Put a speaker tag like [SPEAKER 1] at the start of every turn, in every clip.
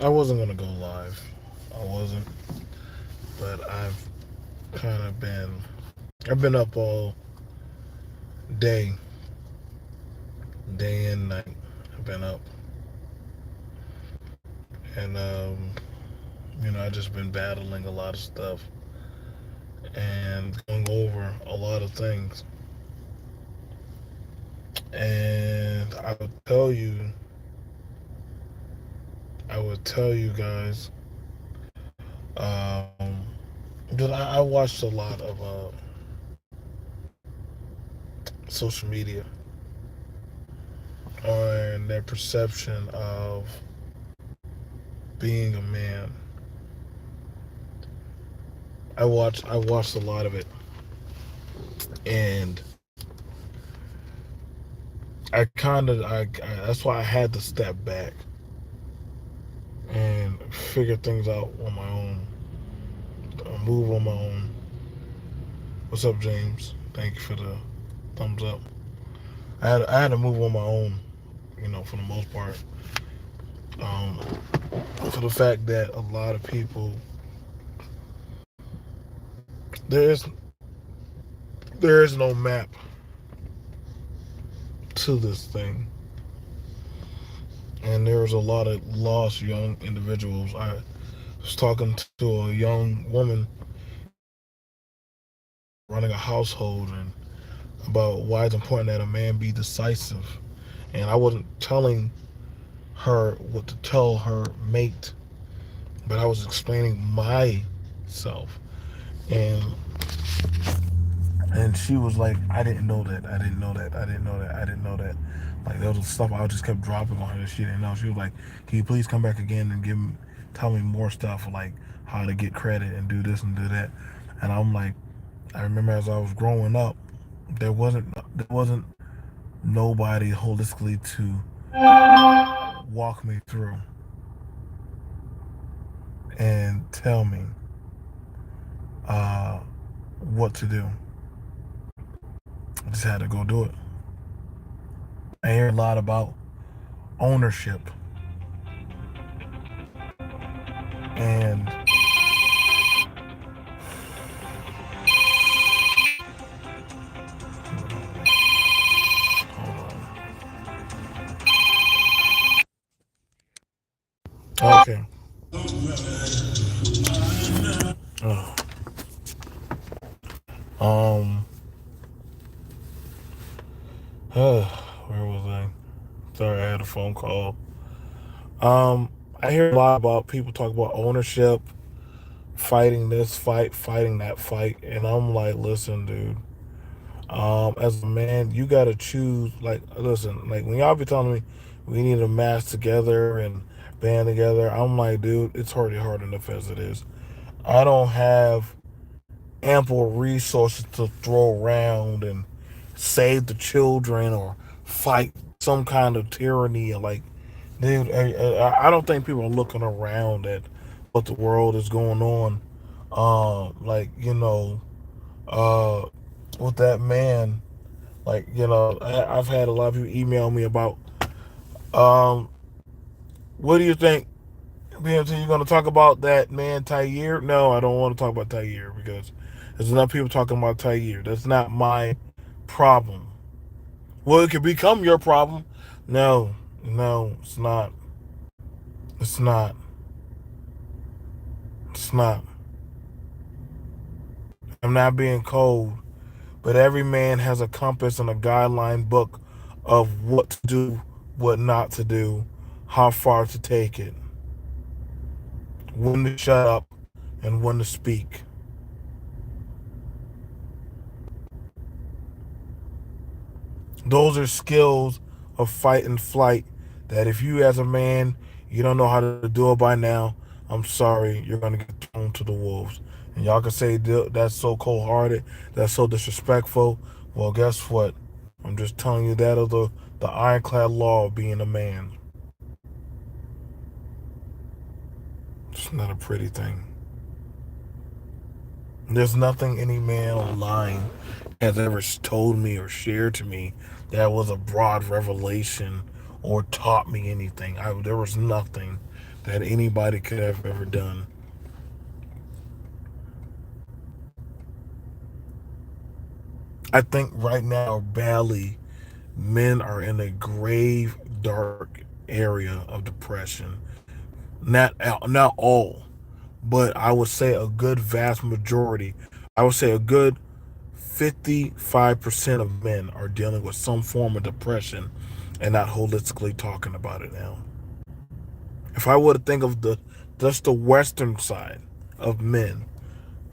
[SPEAKER 1] I wasn't gonna go live. I wasn't, but kind of been. I've been up all day, day and night. I've been up, and I just been battling a lot of stuff and going over a lot of things. And I would tell you guys um, that I watched a lot of social media on their perception of being a man. I watched a lot of it, and I that's why I had to step back and figure things out on my own, move on my own. What's up, James? Thank you for the thumbs up. I had to move on my own, for the most part. Um, for the fact that a lot of people there is there is no map to this thing, and there's a lot of lost young individuals. I was talking to a young woman running a household and about why it's important that a man be decisive. And I wasn't telling her what to tell her mate, but I was explaining myself. And she was like, I didn't know that. I didn't know that. I didn't know that. I didn't know that. Like there was stuff I just kept dropping on her that she didn't know. She was like, can you please come back again and tell me more stuff like how to get credit and do this and do that. And I'm like, I remember as I was growing up, there wasn't nobody holistically to walk me through and tell me uh, what to do. I just had to go do it. I hear a lot about ownership, and okay. Oh. Um. Where was I? Sorry, I had a phone call. Um. I hear a lot about people talk about ownership, fighting this fight, fighting that fight, and I'm like, listen, dude. As a man, you gotta choose. Like, listen, like when y'all be telling me we need to mash together and band together, I'm like, dude, it's already hard enough as it is. I don't have ample resources to throw around and save the children or fight some kind of tyranny. Like, dude, I don't think people are looking around at what the world is going on. Like, uh, with that man. Like, I've had a lot of people email me about, um, what do you think, B.M.T, you going to talk about that man, Tair? No, I don't want to talk about Tair because there's enough people talking about Tair. That's not my problem. Well, it could become your problem. No, no, it's not. It's not. It's not. I'm not being cold, but every man has a compass and a guideline book of what to do, what not to do, how far to take it, when to shut up, and when to speak. Those are skills of fight and flight that if you as a man you don't know how to do it by now, I'm sorry, you're gonna get thrown to the wolves. And y'all can say that's so cold hearted, that's so disrespectful. Well, guess what? I'm just telling you that of the ironclad law of being a man. It's not a pretty thing. There's nothing any man online has ever told me or shared to me that was a broad revelation or taught me anything. There was nothing. that anybody could have ever done. I think right now, badly, men are in a grave, dark area of depression. Not all, but I would say a good vast majority. I would say a good 55% of men are dealing with some form of depression and not holistically talking about it now. If I were to think of the just the western side of men,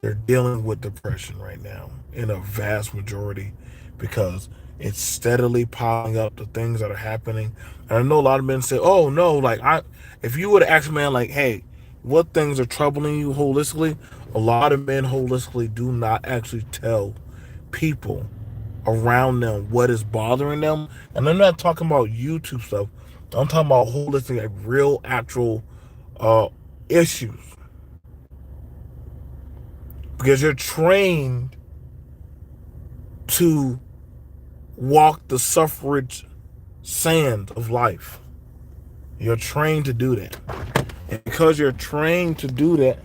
[SPEAKER 1] they're dealing with depression right now in a vast majority because it's steadily piling up the things that are happening. And I know a lot of men say, "Oh no, like I if you were to ask a man like, "Hey, what things are troubling you holistically?" A lot of men holistically do not actually tell people around them what is bothering them. And I'm not talking about YouTube stuff. I'm talking about holistic, like real, actual uh, issues. Because you're trained to walk the suffrage sand of life. You're trained to do that. And because you're trained to do that,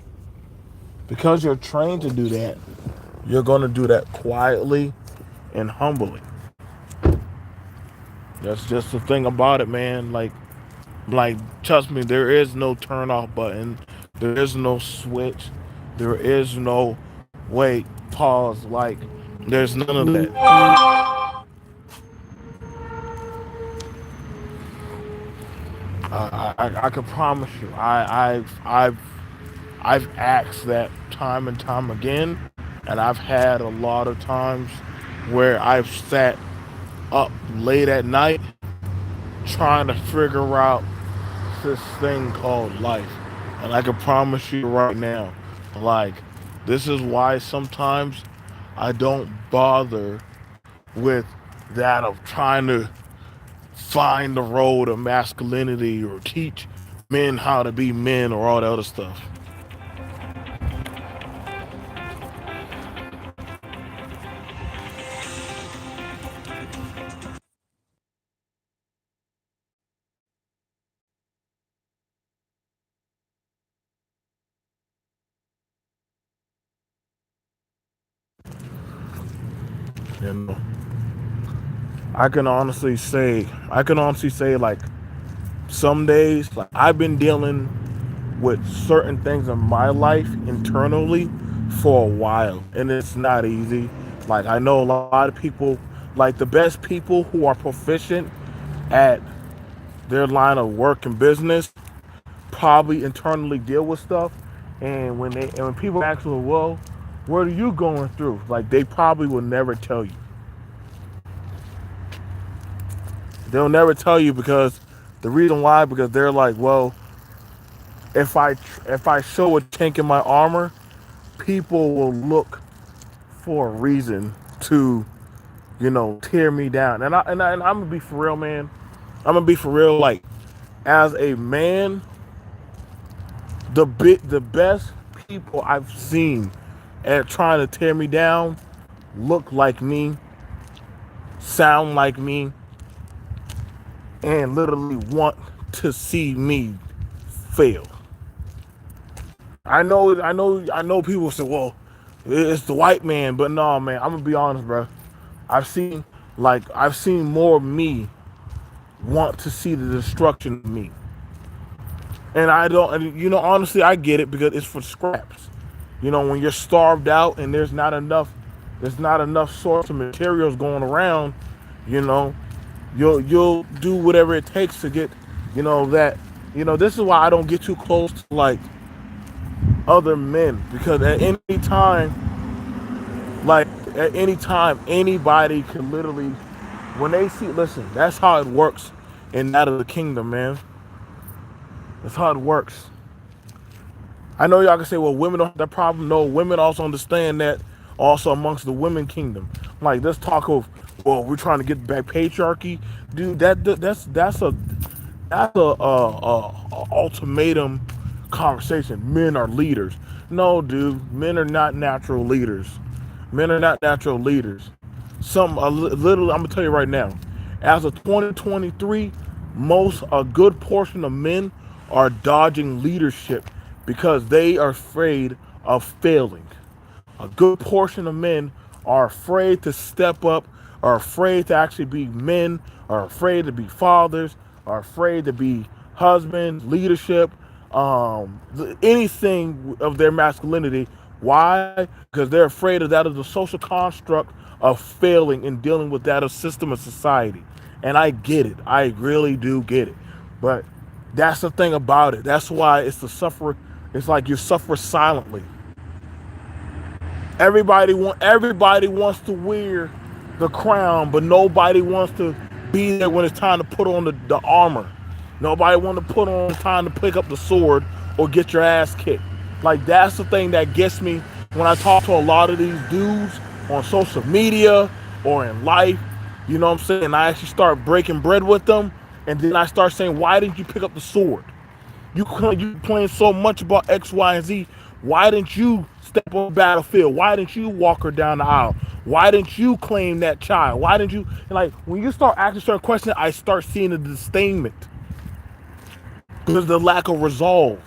[SPEAKER 1] you're going to do that quietly and humbly. That's just the thing about it, man. Like, trust me, there is no turn off button. There is no switch. There is no wait, pause. Like, there's none of that. I can promise you, I've asked that time and time again, and I've had a lot of times where I've sat up late at night trying to figure out this thing called life. And I can promise you right now, like, this is why sometimes I don't bother with that of trying to find the road of masculinity or teach men how to be men or all that other stuff. You know, I can honestly say, like, some days, like, I've been dealing with certain things in my life internally for a while, and it's not easy. Like, I know a lot of people, like the best people who are proficient at their line of work and business, probably internally deal with stuff. And when people ask, well, what are you going through? Like, they probably will never tell you. They'll never tell you because the reason why, because they're like, well, if I if I show a chink in my armor, people will look for a reason to, tear me down. And I'm gonna be for real, man. I'm gonna be for real. Like, as a man, the best people I've seen at trying to tear me down look like me, sound like me, and literally want to see me fail. I know. People say, "Well, it's the white man," but no, man. I'm gonna be honest, bro. I've seen more of me want to see the destruction of me, and I don't. And honestly, I get it because it's for scraps. When you're starved out and there's not enough source of materials going around. You know, you'll do whatever it takes to get, that. This is why I don't get too close to, like, other men, because at any time anybody can literally, when they see, listen, that's how it works in that of the kingdom, man. That's how it works. I know y'all can say, well, women don't have that problem. No, women also understand that, also amongst the women kingdom. Like, this talk of, well, we're trying to get back patriarchy, dude. That's a ultimatum conversation. Men are leaders. No, dude, men are not natural leaders. Men are not natural leaders. Literally, I'm gonna tell you right now, as of 2023, a good portion of men are dodging leadership because they are afraid of failing. A good portion of men are afraid to step up, are afraid to actually be men, are afraid to be fathers, are afraid to be husbands, leadership, anything of their masculinity. Why? Because they're afraid of that of the social construct of failing and dealing with that of system of society. And I get it. I really do get it. But that's the thing about it. That's why it's the suffer. It's like you suffer silently. Everybody wants to wear the crown, but nobody wants to be there when it's time to put on the armor. Nobody wants to put on time to pick up the sword or get your ass kicked. Like that's the thing that gets me when I talk to a lot of these dudes on social media or in life. You know what I'm saying? I actually start breaking bread with them, and then I start saying, "Why didn't you pick up the sword? You playing so much about X, Y, and Z. Why didn't you step on the battlefield? Why didn't you walk her down the aisle? Why didn't you claim that child? Why didn't you?" And like when you start asking certain questions, I start seeing the disdainment because of the lack of resolve.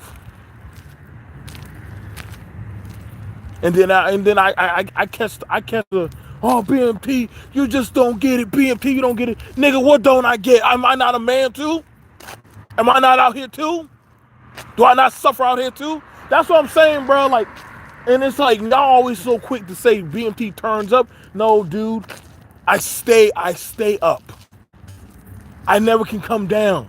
[SPEAKER 1] And then I catch the, oh, BMT, you just don't get it. BMT, you don't get it. Nigga, what don't I get? Am I not a man too? Am I not out here too? Do I not suffer out here too? That's what I'm saying, bro. Like, and it's like y'all always so quick to say BMT turns up. No, dude, I stay up. I never can come down.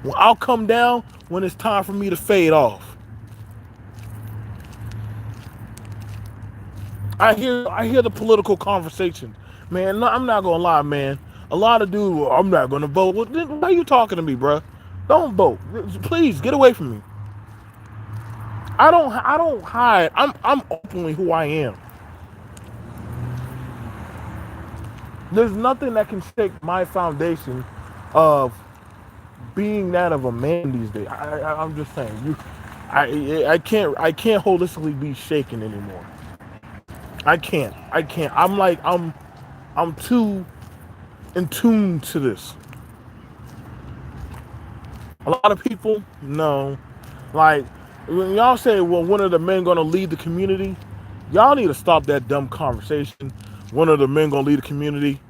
[SPEAKER 1] Well, I'll come down when it's time for me to fade off. I hear the political conversations, man. No, I'm not gonna lie, man. A lot of dudes, well, I'm not gonna vote. Well, why are you talking to me, bro? Don't vote, please. Get away from me. I don't hide. I'm openly who I am. There's nothing that can shake my foundation of being that of a man these days. I'm just saying, I can't holistically be shaken anymore. I can't. I'm too in tune to this. A lot of people, no. Like, when y'all say, well, when are the men gonna lead the community? Y'all need to stop that dumb conversation. When are the men gonna lead the community?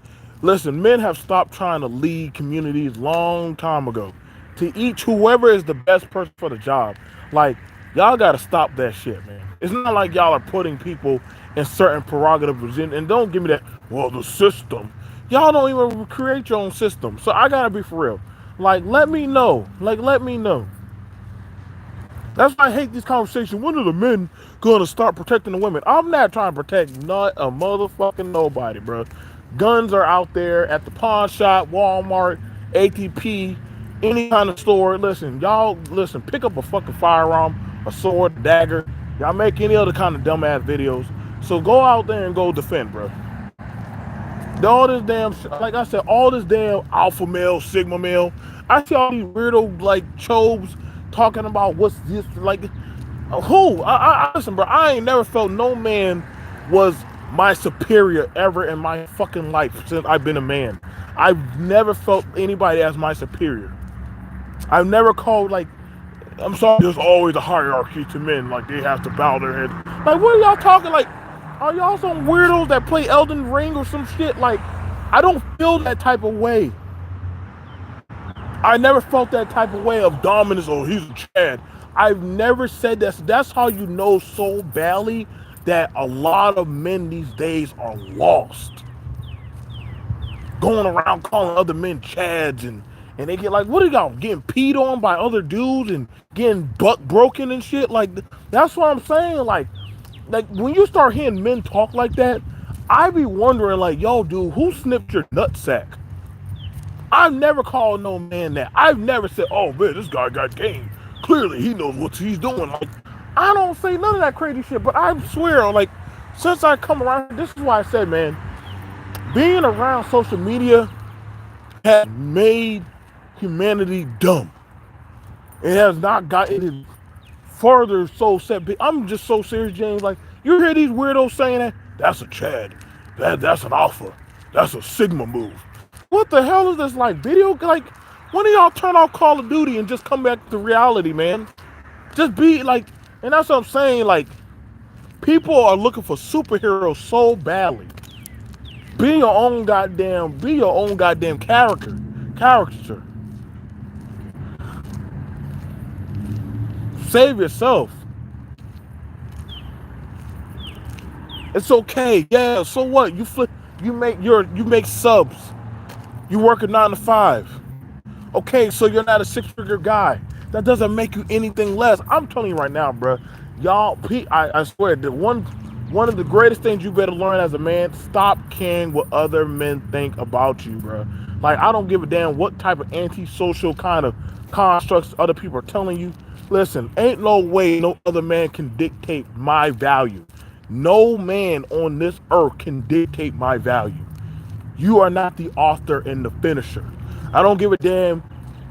[SPEAKER 1] Listen, men have stopped trying to lead communities long time ago. To each whoever is the best person for the job. Like, y'all gotta stop that shit, man. It's not like y'all are putting people in certain prerogatives. And don't give me that, well, the system. Y'all don't even create your own system. So I gotta be for real. Like, let me know. Let me know. That's why I hate this conversation. When are the men gonna start protecting the women? I'm not trying to protect not a motherfucking nobody, bro. Guns are out there at the pawn shop, Walmart, ATP, any kind of store. Listen, y'all, pick up a fucking firearm, a sword, a dagger. Y'all make any other kind of dumbass videos. So go out there and go defend, bro. All this damn, like I said, all this damn alpha male, sigma male. I see all these weirdo like chobes talking about what's this like. Who? Listen, bro. I ain't never felt no man was my superior ever in my fucking life since I've been a man. I've never felt anybody as my superior. I've never called like, I'm sorry. There's always a hierarchy to men. Like they have to bow their head. Like what are y'all talking like? Are y'all some weirdos that play Elden Ring or some shit? Like, I don't feel that type of way. I never felt that type of way of dominance. Oh, he's a Chad. I've never said that. So that's how you know so badly that a lot of men these days are lost. Going around calling other men Chads and they get like, what are y'all getting peed on by other dudes and getting butt broken and shit? Like, that's what I'm saying. Like when you start hearing men talk like that, I be wondering like, yo, dude, who snipped your nutsack? I've never called no man that. I've never said, oh man, this guy got game. Clearly he knows what he's doing. Like, I don't say none of that crazy shit, but I swear, like, since I come around, this is why I said, man, being around social media has made humanity dumb. It has not gotten further so set. I'm just so serious, James. Like, you hear these weirdos saying that? That's a Chad. That's an alpha. That's a Sigma move. What the hell is this like video? Like, When do y'all turn off Call of Duty and just come back to reality, man? Just be like, and that's what I'm saying. Like, people are looking for superheroes so badly. Be your own goddamn character. Caricature. Save yourself. It's okay. Yeah. So what? You make subs. You work a 9 to 5. Okay, so you're not a six-figure guy. That doesn't make you anything less. I'm telling you right now, bro. Y'all, I swear, one of the greatest things you better learn as a man: stop caring what other men think about you, bro. Like, I don't give a damn what type of antisocial kind of constructs other people are telling you. Listen, ain't no way no other man can dictate my value. No man on this earth can dictate my value. You are not the author and the finisher. I don't give a damn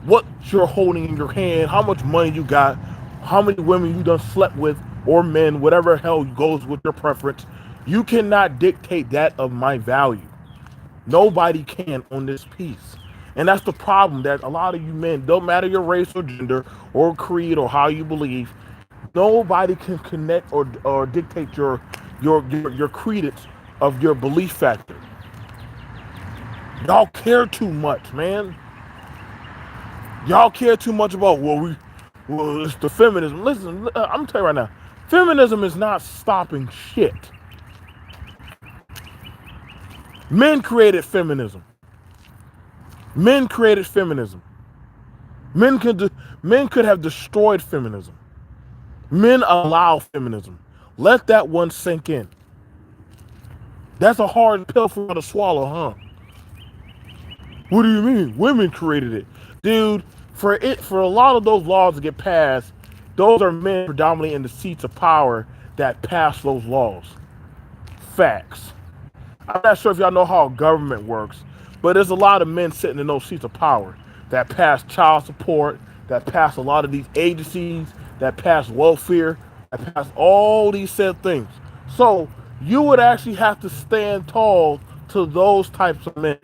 [SPEAKER 1] what you're holding in your hand, how much money you got, how many women you done slept with, or men, whatever hell goes with your preference. You cannot dictate that of my value. Nobody can on this piece. And that's the problem, that a lot of you men, don't matter your race or gender or creed or how you believe, nobody can connect or dictate your credence of your belief factor. Y'all care too much, man. Y'all care too much about, well, it's the feminism. Listen, I'm telling you right now, feminism is not stopping shit. Men created feminism. Men created feminism. Men could have destroyed feminism. Men allow feminism. Let that one sink in. That's a hard pill for you to swallow, huh? What do you mean? Women created it. Dude, for a lot of those laws to get passed, those are men predominantly in the seats of power that pass those laws. Facts. I'm not sure if y'all know how government works, but there's a lot of men sitting in those seats of power that pass child support, that pass a lot of these agencies, that pass welfare, that pass all these said things. So you would actually have to stand tall to those types of men.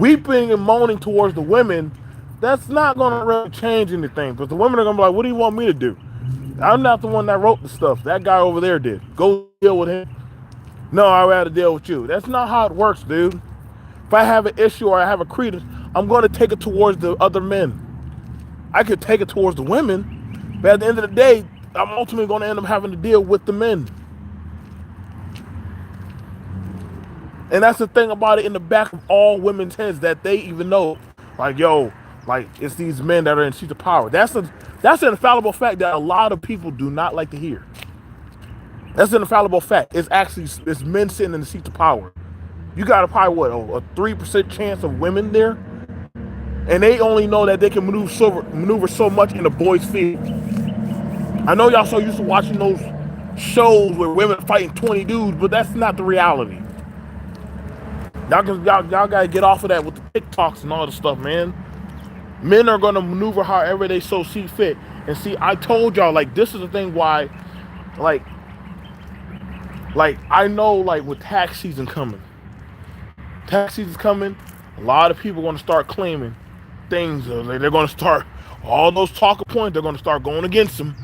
[SPEAKER 1] Weeping and moaning towards the women, that's not going to really change anything, because the women are going to be like, what do you want me to do? I'm not the one that wrote the stuff. That guy over there did. Go deal with him. No, I'd rather deal with you. That's not how it works, dude. If I have an issue or I have a credence, I'm going to take it towards the other men. I could take it towards the women, but at the end of the day, I'm ultimately going to end up having to deal with the men. And that's the thing about it, in the back of all women's heads, that they even know, like, yo, like, it's these men that are in seats of power. That's an infallible fact that a lot of people do not like to hear. That's an infallible fact. It's men sitting in the seats of power. You got probably a 3% chance of women there, and they only know that they can maneuver so much in the boys' field. I know y'all so used to watching those shows where women fighting 20 dudes, but that's not the reality. Y'all gotta get off of that with the TikToks and all the stuff, man. Men are gonna maneuver however they so see fit. And see, I told y'all, like, this is the thing why, like I know, like, with tax season's coming, a lot of people are gonna start claiming things. They're gonna start, all those talking points, they're gonna start going against them.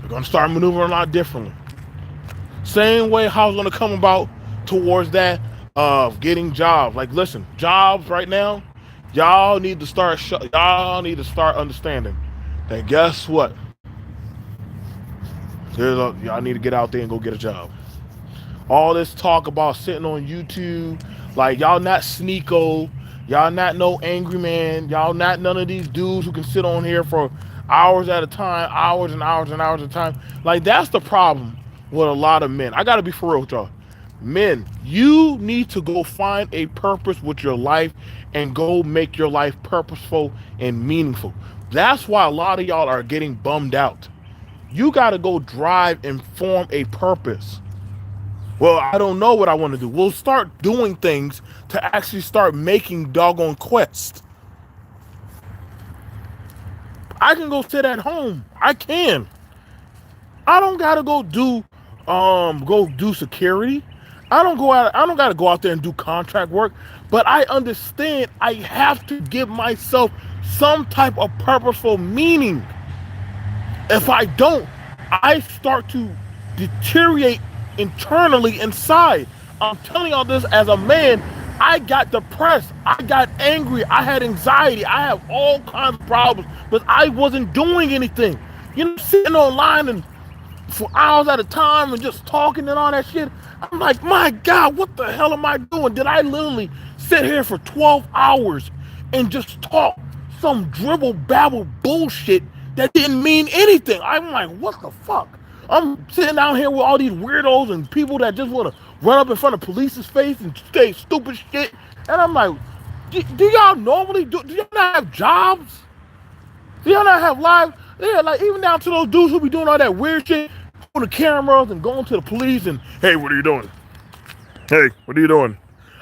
[SPEAKER 1] They're gonna start maneuvering a lot differently. Same way how it's gonna come about towards that of getting jobs. Like, listen, jobs right now, y'all need to start understanding that, guess what? Y'all need to get out there and go get a job. All this talk about sitting on YouTube, like, y'all not Sneeko, y'all not no angry man, y'all not none of these dudes who can sit on here for hours at a time, hours and hours and hours at a time. Like, that's the problem with a lot of men. I gotta be for real with y'all. Men, you need to go find a purpose with your life and go make your life purposeful and meaningful. That's why a lot of y'all are getting bummed out. You gotta go drive and form a purpose. Well, I don't know what I want to do. We'll start doing things to actually start making doggone quests. I can go sit at home. I can. I don't gotta go do security. I don't gotta go out there and do contract work, but I understand I have to give myself some type of purposeful meaning. If I don't, I start to deteriorate internally inside. I'm telling y'all this as a man. I got depressed. I got angry. I had anxiety. I have all kinds of problems, but I wasn't doing anything. You know, sitting online and for hours at a time and just talking and all that shit. I'm like, my God, what the hell am I doing? Did I literally sit here for 12 hours and just talk some dribble babble bullshit that didn't mean anything? I'm like, what the fuck? I'm sitting down here with all these weirdos and people that just want to run up in front of police's face and say stupid shit. And I'm like, do y'all normally do y'all not have jobs? Do y'all not have lives? Yeah, like even down to those dudes who be doing all that weird shit, pulling the cameras and going to the police and, hey, what are you doing? Hey, what are you doing?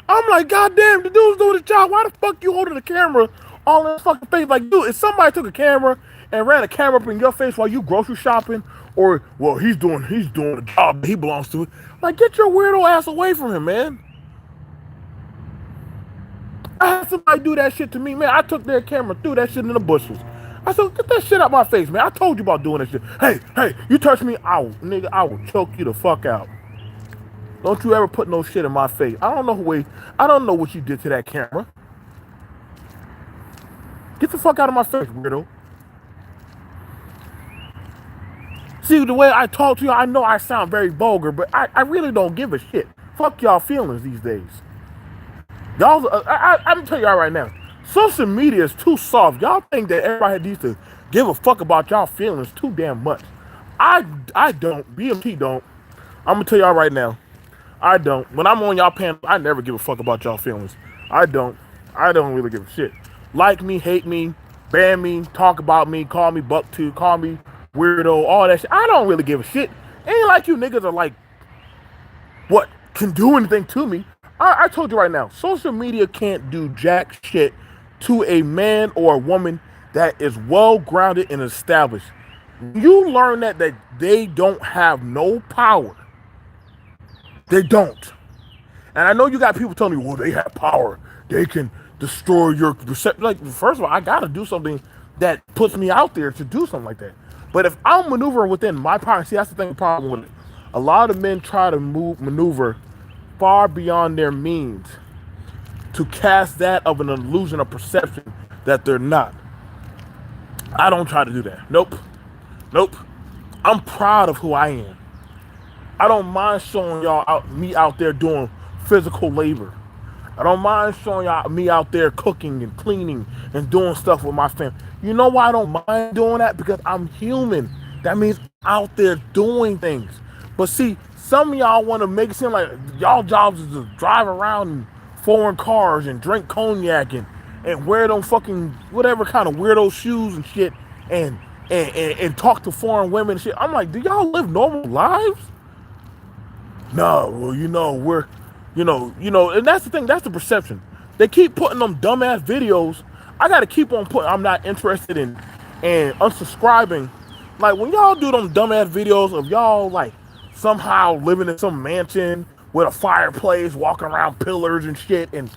[SPEAKER 1] I'm like, goddamn, the dude's doing his job. Why the fuck you holding the camera all in his fucking face? Like, dude, if somebody took a camera and ran a camera up in your face while you grocery shopping, or well, he's doing the job that he belongs to. Like, get your weirdo ass away from him, man. I had somebody do that shit to me, man. I took their camera, threw that shit in the bushes. I said, get that shit out my face, man. I told you about doing that shit. Hey, you touch me, nigga, I will choke you the fuck out. Don't you ever put no shit in my face. I don't know what you did to that camera. Get the fuck out of my face, weirdo. See, the way I talk to you, I know I sound very vulgar, but I really don't give a shit. Fuck y'all feelings these days. Y'all, I'm telling y'all right now, social media is too soft. Y'all think that everybody needs to give a fuck about y'all feelings too damn much. I don't. B.M.T don't. I'm gonna tell y'all right now. I don't. When I'm on y'all panel, I never give a fuck about y'all feelings. I don't. I don't really give a shit. Like me, hate me, ban me, talk about me, call me buck tooth, call me weirdo, all that shit. I don't really give a shit. Ain't like you niggas are like, what, can do anything to me. I told you right now, social media can't do jack shit to a man or a woman that is well grounded and established. You learn that they don't have no power. They don't. And I know you got people telling me, well, they have power. They can destroy your perception. Like, first of all, I got to do something that puts me out there to do something like that. But if I'm maneuvering within my power, see, that's the thing, the problem with it. A lot of men try to maneuver far beyond their means to cast that of an illusion of perception that they're not. I don't try to do that. Nope. I'm proud of who I am. I don't mind showing me out there doing physical labor. I don't mind showing y'all me out there cooking and cleaning and doing stuff with my family. You know why I don't mind doing that? Because I'm human. That means out there doing things. But see, some of y'all want to make it seem like y'all jobs is to drive around in foreign cars and drink cognac and wear them fucking whatever kind of weirdo shoes and shit and talk to foreign women and shit. I'm like, do y'all live normal lives? No, well, and that's the thing, that's the perception. They keep putting them dumbass videos. I gotta keep on putting, I'm not interested in and unsubscribing. Like, when y'all do them dumbass videos of y'all, like, somehow living in some mansion with a fireplace, walking around pillars and shit, and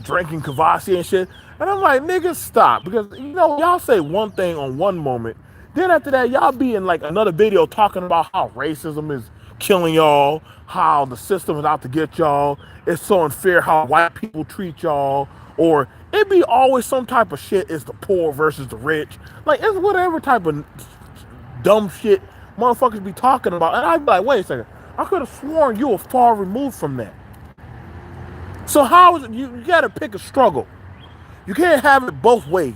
[SPEAKER 1] drinking Kvass and shit. And I'm like, niggas, stop. Because, y'all say one thing on one moment. Then after that, y'all be in, like, another video talking about how racism is killing y'all, how the system is out to get y'all, it's so unfair how white people treat y'all, or it be always some type of shit, it's the poor versus the rich. Like, it's whatever type of dumb shit motherfuckers be talking about. And I'd be like, wait a second, I could have sworn you were far removed from that. So how is it, you gotta pick a struggle. You can't have it both ways.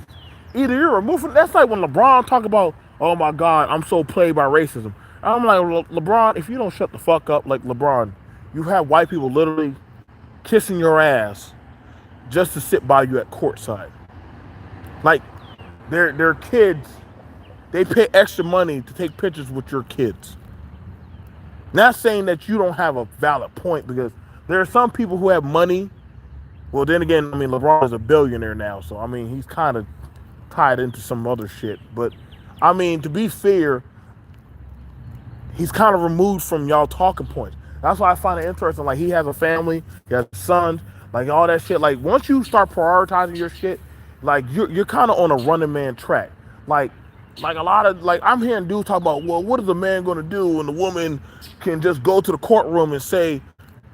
[SPEAKER 1] Either you're removed from, that's like when LeBron talk about, oh my God, I'm so plagued by racism. I'm like, LeBron, if you don't shut the fuck up, like LeBron, you have white people literally kissing your ass just to sit by you at courtside. Like, they're kids. They pay extra money to take pictures with your kids. Not saying that you don't have a valid point, because there are some people who have money. Well, then again, I mean, LeBron is a billionaire now, so I mean, he's kind of tied into some other shit. But I mean, to be fair, he's kind of removed from y'all talking points. That's why I find it interesting. Like he has a family, he has sons, like all that shit. Like once you start prioritizing your shit, like you're kind of on a running man track. Like like a lot of like I'm hearing dudes talk about, well, what is a man gonna do when the woman can just go to the courtroom and say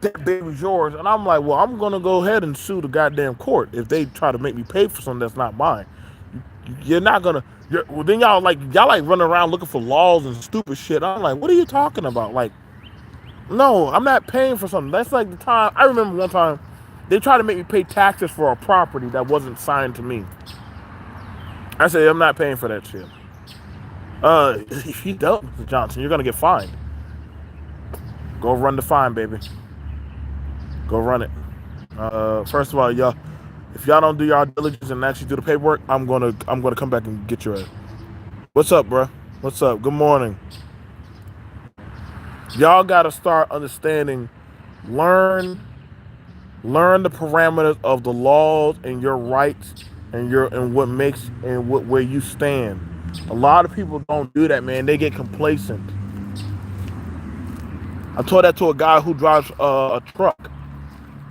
[SPEAKER 1] that baby's yours? And I'm like, well, I'm gonna go ahead and sue the goddamn court if they try to make me pay for something that's not mine. You're not gonna. Well, then y'all like running around looking for laws and stupid shit. I'm like, what are you talking about? Like, no, I'm not paying for something. That's like the time I remember one time they tried to make me pay taxes for a property that wasn't signed to me. I said, I'm not paying for that shit. If you don't, Mr. Johnson, you're gonna get fined. Go run the fine, baby. Go run it. First of all, y'all, if y'all don't do y'all diligence and actually do the paperwork, I'm gonna come back and get your ass. What's up, bro? What's up? Good morning. Y'all gotta start understanding, learn the parameters of the laws and your rights and what makes and what where you stand. A lot of people don't do that, man. They get complacent. I told that to a guy who drives a truck.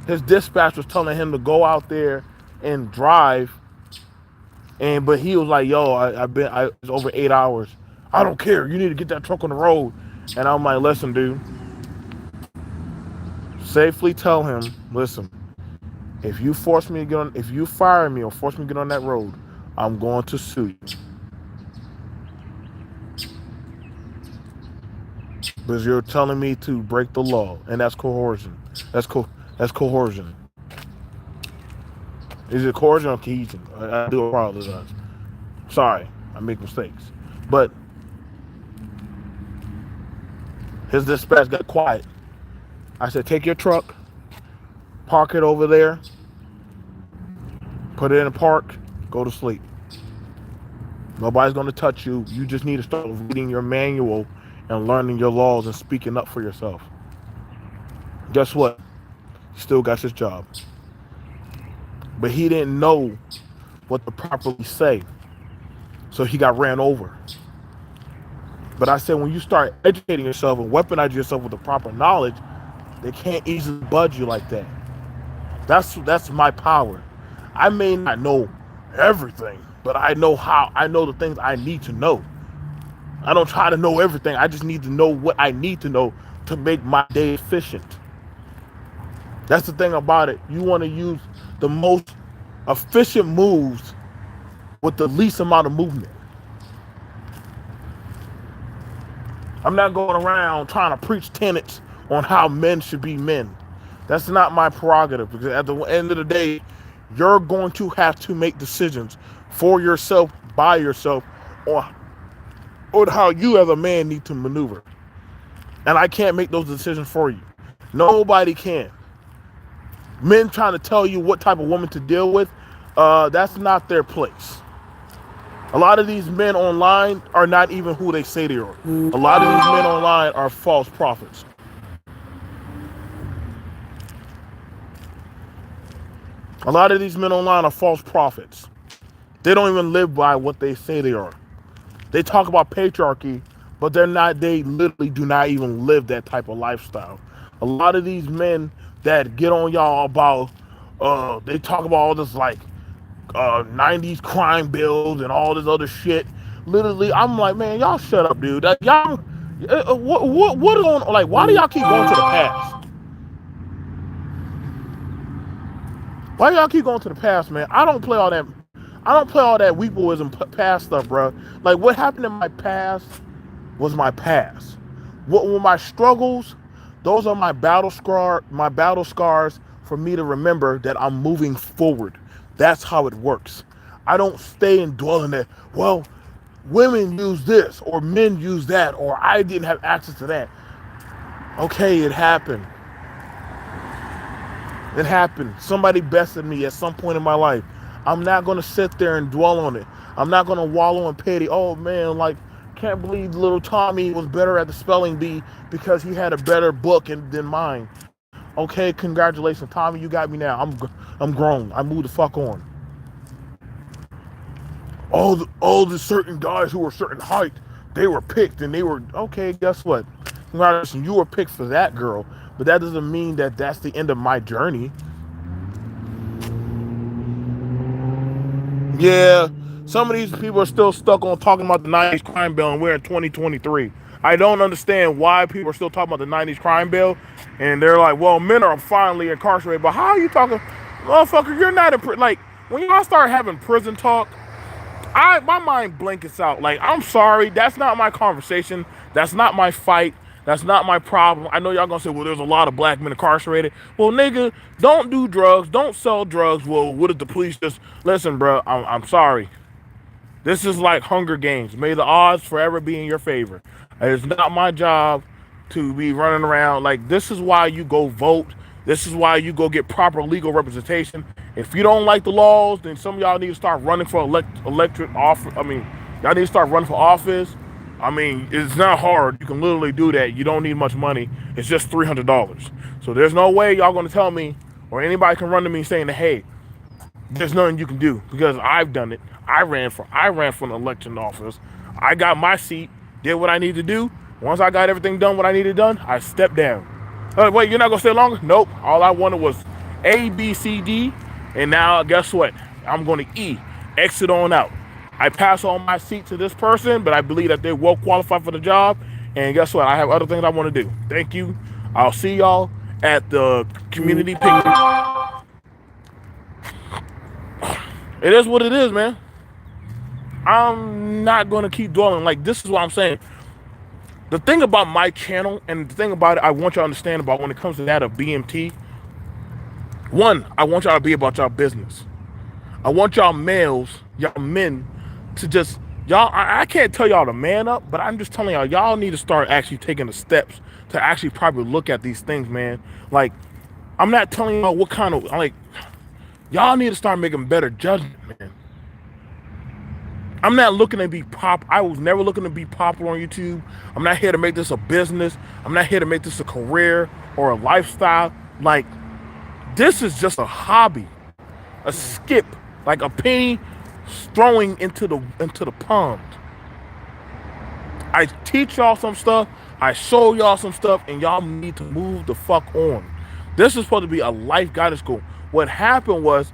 [SPEAKER 1] His dispatch was telling him to go out there and drive, but he was like, "Yo, it's over 8 hours. I don't care. You need to get that truck on the road." And I'm like, "Listen, dude. Safely tell him, listen. If you fire me or force me to get on that road, I'm going to sue you because you're telling me to break the law, and that's coercion. That's coercion. Is it coercion or cohesion? I do apologize. Sorry, I make mistakes. But his dispatch got quiet. I said, take your truck, park it over there, put it in a park, go to sleep. Nobody's going to touch you. You just need to start reading your manual and learning your laws and speaking up for yourself. Guess what? He still got his job. But he didn't know what to properly say. So he got ran over. But I said, when you start educating yourself and weaponizing yourself with the proper knowledge, they can't easily budge you like that. That's my power. I may not know everything, but I know the things I need to know. I don't try to know everything. I just need to know what I need to know to make my day efficient. That's the thing about it. You want to use the most efficient moves with the least amount of movement. I'm not going around trying to preach tenets on how men should be men. That's not my prerogative, because at the end of the day, you're going to have to make decisions for yourself, by yourself, on how you as a man need to maneuver. And I can't make those decisions for you. Nobody can. Men trying to tell you what type of woman to deal with, that's not their place. A lot of these men online are not even who they say they are. A lot of these men online are false prophets. A lot of these men online are false prophets. They don't even live by what they say they are. They talk about patriarchy, but they literally do not even live that type of lifestyle. A lot of these men that get on y'all about, they talk about all this like 90s crime bills and all this other shit. Literally, I'm like, man, y'all shut up, dude. Y'all, what is on? Like, why do y'all keep going to the past? Why y'all keep going to the past, man? I don't play all that weepoism past stuff, bro. Like, what happened in my past was my past. What were my struggles? Those are my battle scars for me to remember that I'm moving forward. That's how it works. I don't stay and dwell in that. Well, women use this, or men use that, or I didn't have access to that. Okay, it happened. It happened. Somebody bested me at some point in my life. I'm not going to sit there and dwell on it. I'm not going to wallow in pity. Oh, man, like, can't believe little Tommy was better at the spelling bee because he had a better book than mine. Okay, congratulations, Tommy, you got me now. I'm grown. I moved the fuck on. All the certain guys who were certain height, they were picked and they were, okay, guess what? Congratulations, you were picked for that girl. but that doesn't mean that that's the end of my journey. Yeah, some of these people are still stuck on talking about the 90s crime bill and we're in 2023. I don't understand why people are still talking about the 90s crime bill and they're like, well, men are finally incarcerated. But how are you talking? Motherfucker, you're not in prison. Like, when y'all start having prison talk, my mind blankets out. Like, I'm sorry, that's not my conversation. That's not my fight. That's not my problem. I know y'all gonna say, well, there's a lot of black men incarcerated. Well, nigga, don't do drugs. Don't sell drugs. Well, what if the police just listen, bro? I'm sorry. This is like Hunger Games. May the odds forever be in your favor. It's not my job to be running around. Like, this is why you go vote. This is why you go get proper legal representation. If you don't like the laws, then some of y'all need to start running for electric office. I mean, y'all need to start running for office. I mean, it's not hard. You can literally do that. You don't need much money. It's just $300. So there's no way y'all gonna tell me or anybody can run to me saying that, hey, there's nothing you can do because I've done it. I ran for an election office. I got my seat, did what I needed to do. Once I got everything done, what I needed done, I stepped down. Wait, you're not gonna stay longer? Nope. All I wanted was A, B, C, D, and now guess what? I'm gonna E, exit on out. I pass on my seat to this person, but I believe that they're well qualified for the job. And guess what? I have other things I want to do. Thank you. I'll see y'all at the community picnic. It is what it is, man. I'm not gonna keep dwelling. Like, this is what I'm saying. The thing about my channel and the thing about it, I want y'all to understand about when it comes to that of B.M.T. One, I want y'all to be about y'all business. I want y'all males, y'all men, to just y'all. I can't tell y'all to man up, but I'm just telling y'all need to start actually taking the steps to actually probably look at these things, man. Like, I'm not telling y'all what kind of like. Y'all need to start making better judgment, man. I'm not looking to be I was never looking to be popular on YouTube. I'm not here to make this a business. I'm not here to make this a career or a lifestyle. Like, this is just a hobby, a skip, like a penny throwing into the pond. I teach y'all some stuff. I show y'all some stuff, and y'all need to move the fuck on. This is supposed to be a life guidance school. What happened was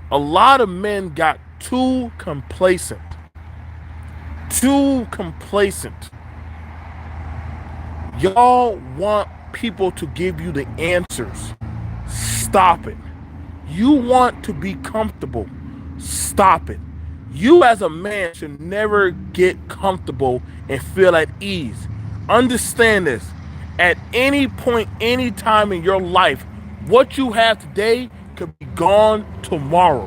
[SPEAKER 1] a lot of men got too complacent. Too complacent. Y'all want people to give you the answers. Stop it. You want to be comfortable. Stop it. You as a man should never get comfortable and feel at ease. Understand this. At any point, any time in your life, what you have today could be gone tomorrow.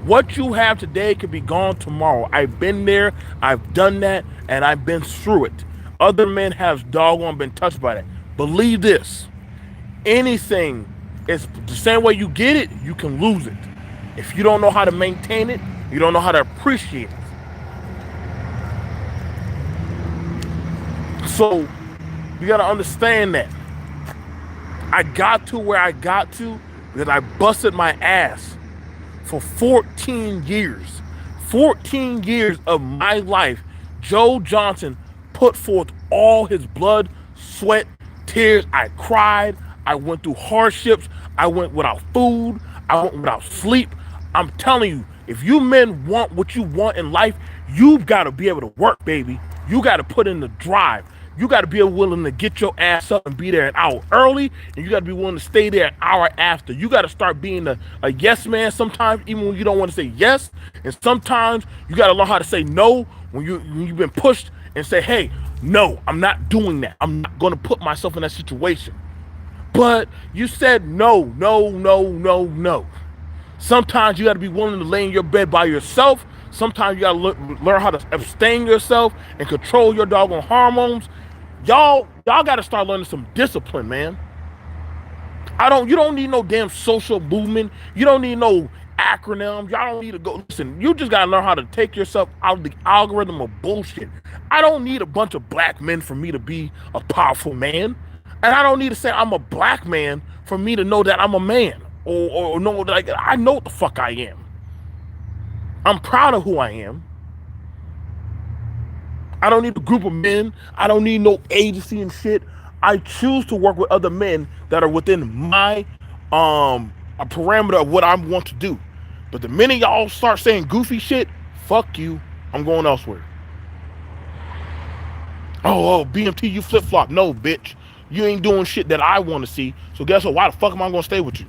[SPEAKER 1] What you have today could be gone tomorrow. I've been there, I've done that, and I've been through it. Other men have doggone been touched by that. Believe this. Anything is the same way you get it, you can lose it. If you don't know how to maintain it, you don't know how to appreciate it. So you gotta understand that. I got to where I got to because I busted my ass for 14 years. 14 years of my life, Joe Johnson put forth all his blood, sweat, tears. I cried. I went through hardships. I went without food. I went without sleep. I'm telling you, if you men want what you want in life, you've got to be able to work, baby. You got to put in the drive. You got to be willing to get your ass up and be there an hour early, and you got to be willing to stay there an hour after. You got to start being a yes man sometimes, even when you don't want to say yes. And sometimes you got to learn how to say no when you've been pushed and say, hey, no, I'm not doing that. I'm not going to put myself in that situation. But you said no, no, no, no, no. Sometimes you got to be willing to lay in your bed by yourself. Sometimes you got to learn how to abstain yourself and control your doggone hormones. Y'all got to start learning some discipline, man. You don't need no damn social movement. You don't need no acronym. Y'all don't need to go. Listen, you just got to learn how to take yourself out of the algorithm of bullshit. I don't need a bunch of black men for me to be a powerful man. And I don't need to say I'm a black man for me to know that I'm a man. Or know that I know what the fuck I am. I'm proud of who I am. I don't need a group of men. I don't need no agency and shit. I choose to work with other men that are within my a parameter of what I want to do. But the minute y'all start saying goofy shit, fuck you. I'm going elsewhere. Oh, B.M.T, you flip flop. No, bitch. You ain't doing shit that I want to see. So guess what? Why the fuck am I gonna stay with you?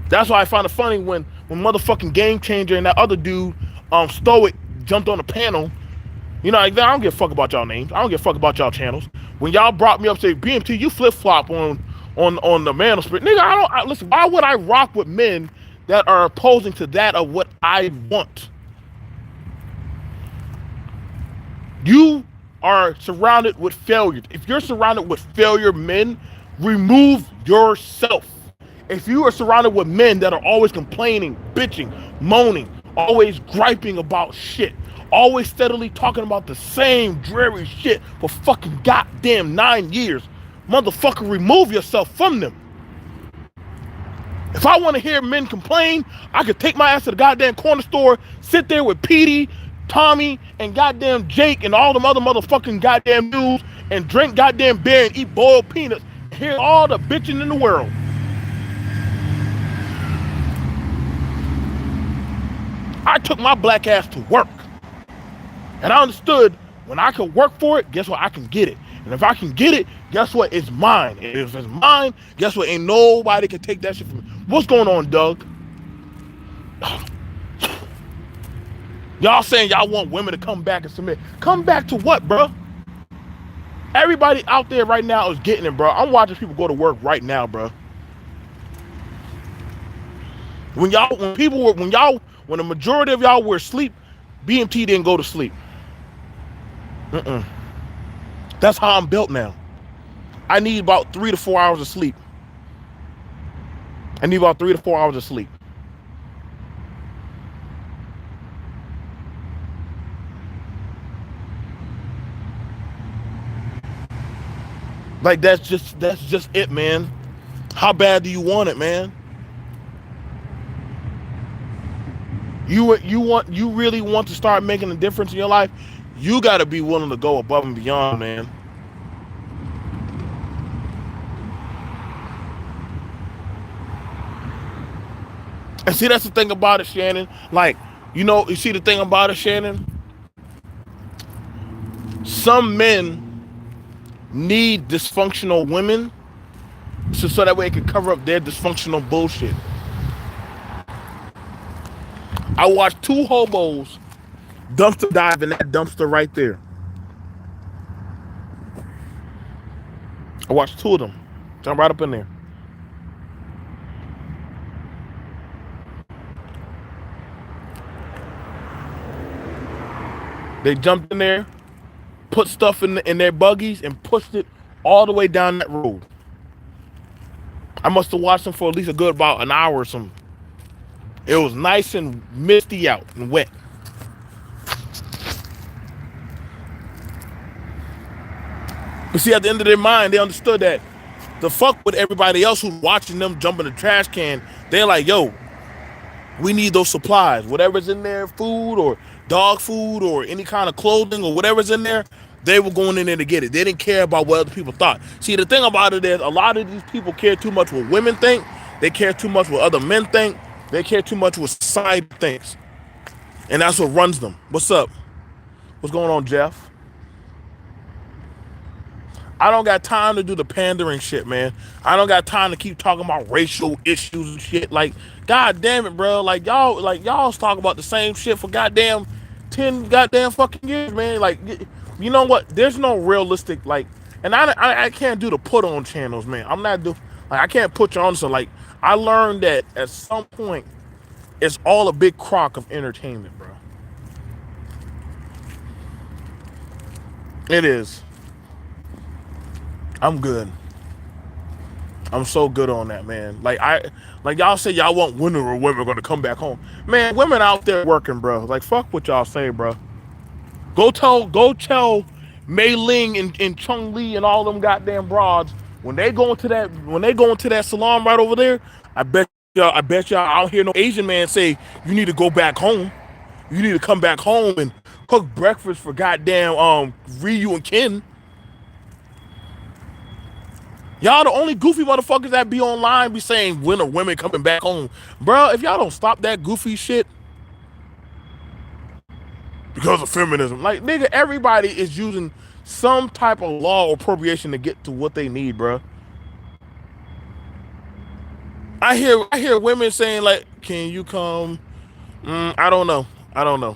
[SPEAKER 1] That's why I find it funny when motherfucking Game Changer and that other dude, Stoic, jumped on the panel. You know, like, I don't give a fuck about y'all names. I don't give a fuck about y'all channels. When y'all brought me up, say B.M.T, you flip flop on the manosphere, nigga. Listen. Why would I rock with men that are opposing to that of what I want? You are surrounded with failure. If you're surrounded with failure men, remove yourself. If you are surrounded with men that are always complaining, bitching, moaning, always griping about shit, always steadily talking about the same dreary shit for fucking goddamn 9 years, motherfucker, remove yourself from them. If I want to hear men complain, I could take my ass to the goddamn corner store, sit there with Petey, Tommy, and goddamn Jake and all them other motherfucking goddamn dudes and drink goddamn beer and eat boiled peanuts and hear all the bitching in the world. I took my black ass to work. And I understood when I can work for it, guess what? I can get it. And if I can get it, guess what? It's mine. And if it's mine, guess what? Ain't nobody can take that shit from me. What's going on, Doug? Y'all saying y'all want women to come back and submit. Come back to what, bro? Everybody out there right now is getting it, bro. I'm watching people go to work right now, bro. When the majority of y'all were asleep, B.M.T didn't go to sleep. That's how I'm built now. I need about 3 to 4 hours of sleep. Like that's just it, man. How bad do you want it, man? You really want to start making a difference in your life? You got to be willing to go above and beyond, man. And see, that's the thing about it, Shannon. Like, you see the thing about it, Shannon? Some men need dysfunctional women so that way it can cover up their dysfunctional bullshit. I watched 2 hobos dumpster dive in that dumpster right there. I watched 2 of them jump right up in there. They jumped in there, put stuff in their buggies, and pushed it all the way down that road. I must have watched them for at least a good about an hour or something. It was nice and misty out and wet. But see, at the end of their mind, they understood that the fuck with everybody else who's watching them jump in the trash can, they're like, yo, we need those supplies. Whatever's in there, food or dog food or any kind of clothing or whatever's in there, they were going in there to get it. They didn't care about what other people thought. See, the thing about it is a lot of these people care too much what women think. They care too much what other men think. They care too much what society thinks. And that's what runs them. What's up? What's going on, Jeff? I don't got time to do the pandering shit, man. I don't got time to keep talking about racial issues and shit. Like, god damn it, bro. Y'all talk about the same shit for goddamn 10 goddamn fucking years, man. Like, you know what? There's no realistic, like, and I can't do the put on channels, man. I'm not do like I can't put you on. So like, I learned that at some point it's all a big crock of entertainment, bro. It is. I'm good. I'm so good on that, man. Like y'all say y'all want women or women gonna come back home. Man, women out there working, bro. Like, fuck what y'all say, bro. Go tell Mei Ling and Chung Lee and all them goddamn broads when they go into that salon right over there. I bet y'all I don't hear no Asian man say you need to go back home. You need to come back home and cook breakfast for goddamn Ryu and Ken. Y'all the only goofy motherfuckers that be online be saying when are women coming back home. Bro, if y'all don't stop that goofy shit because of feminism, like nigga, everybody is using some type of law or appropriation to get to what they need, bro. I hear women saying like, "Can you come?" I don't know. I don't know.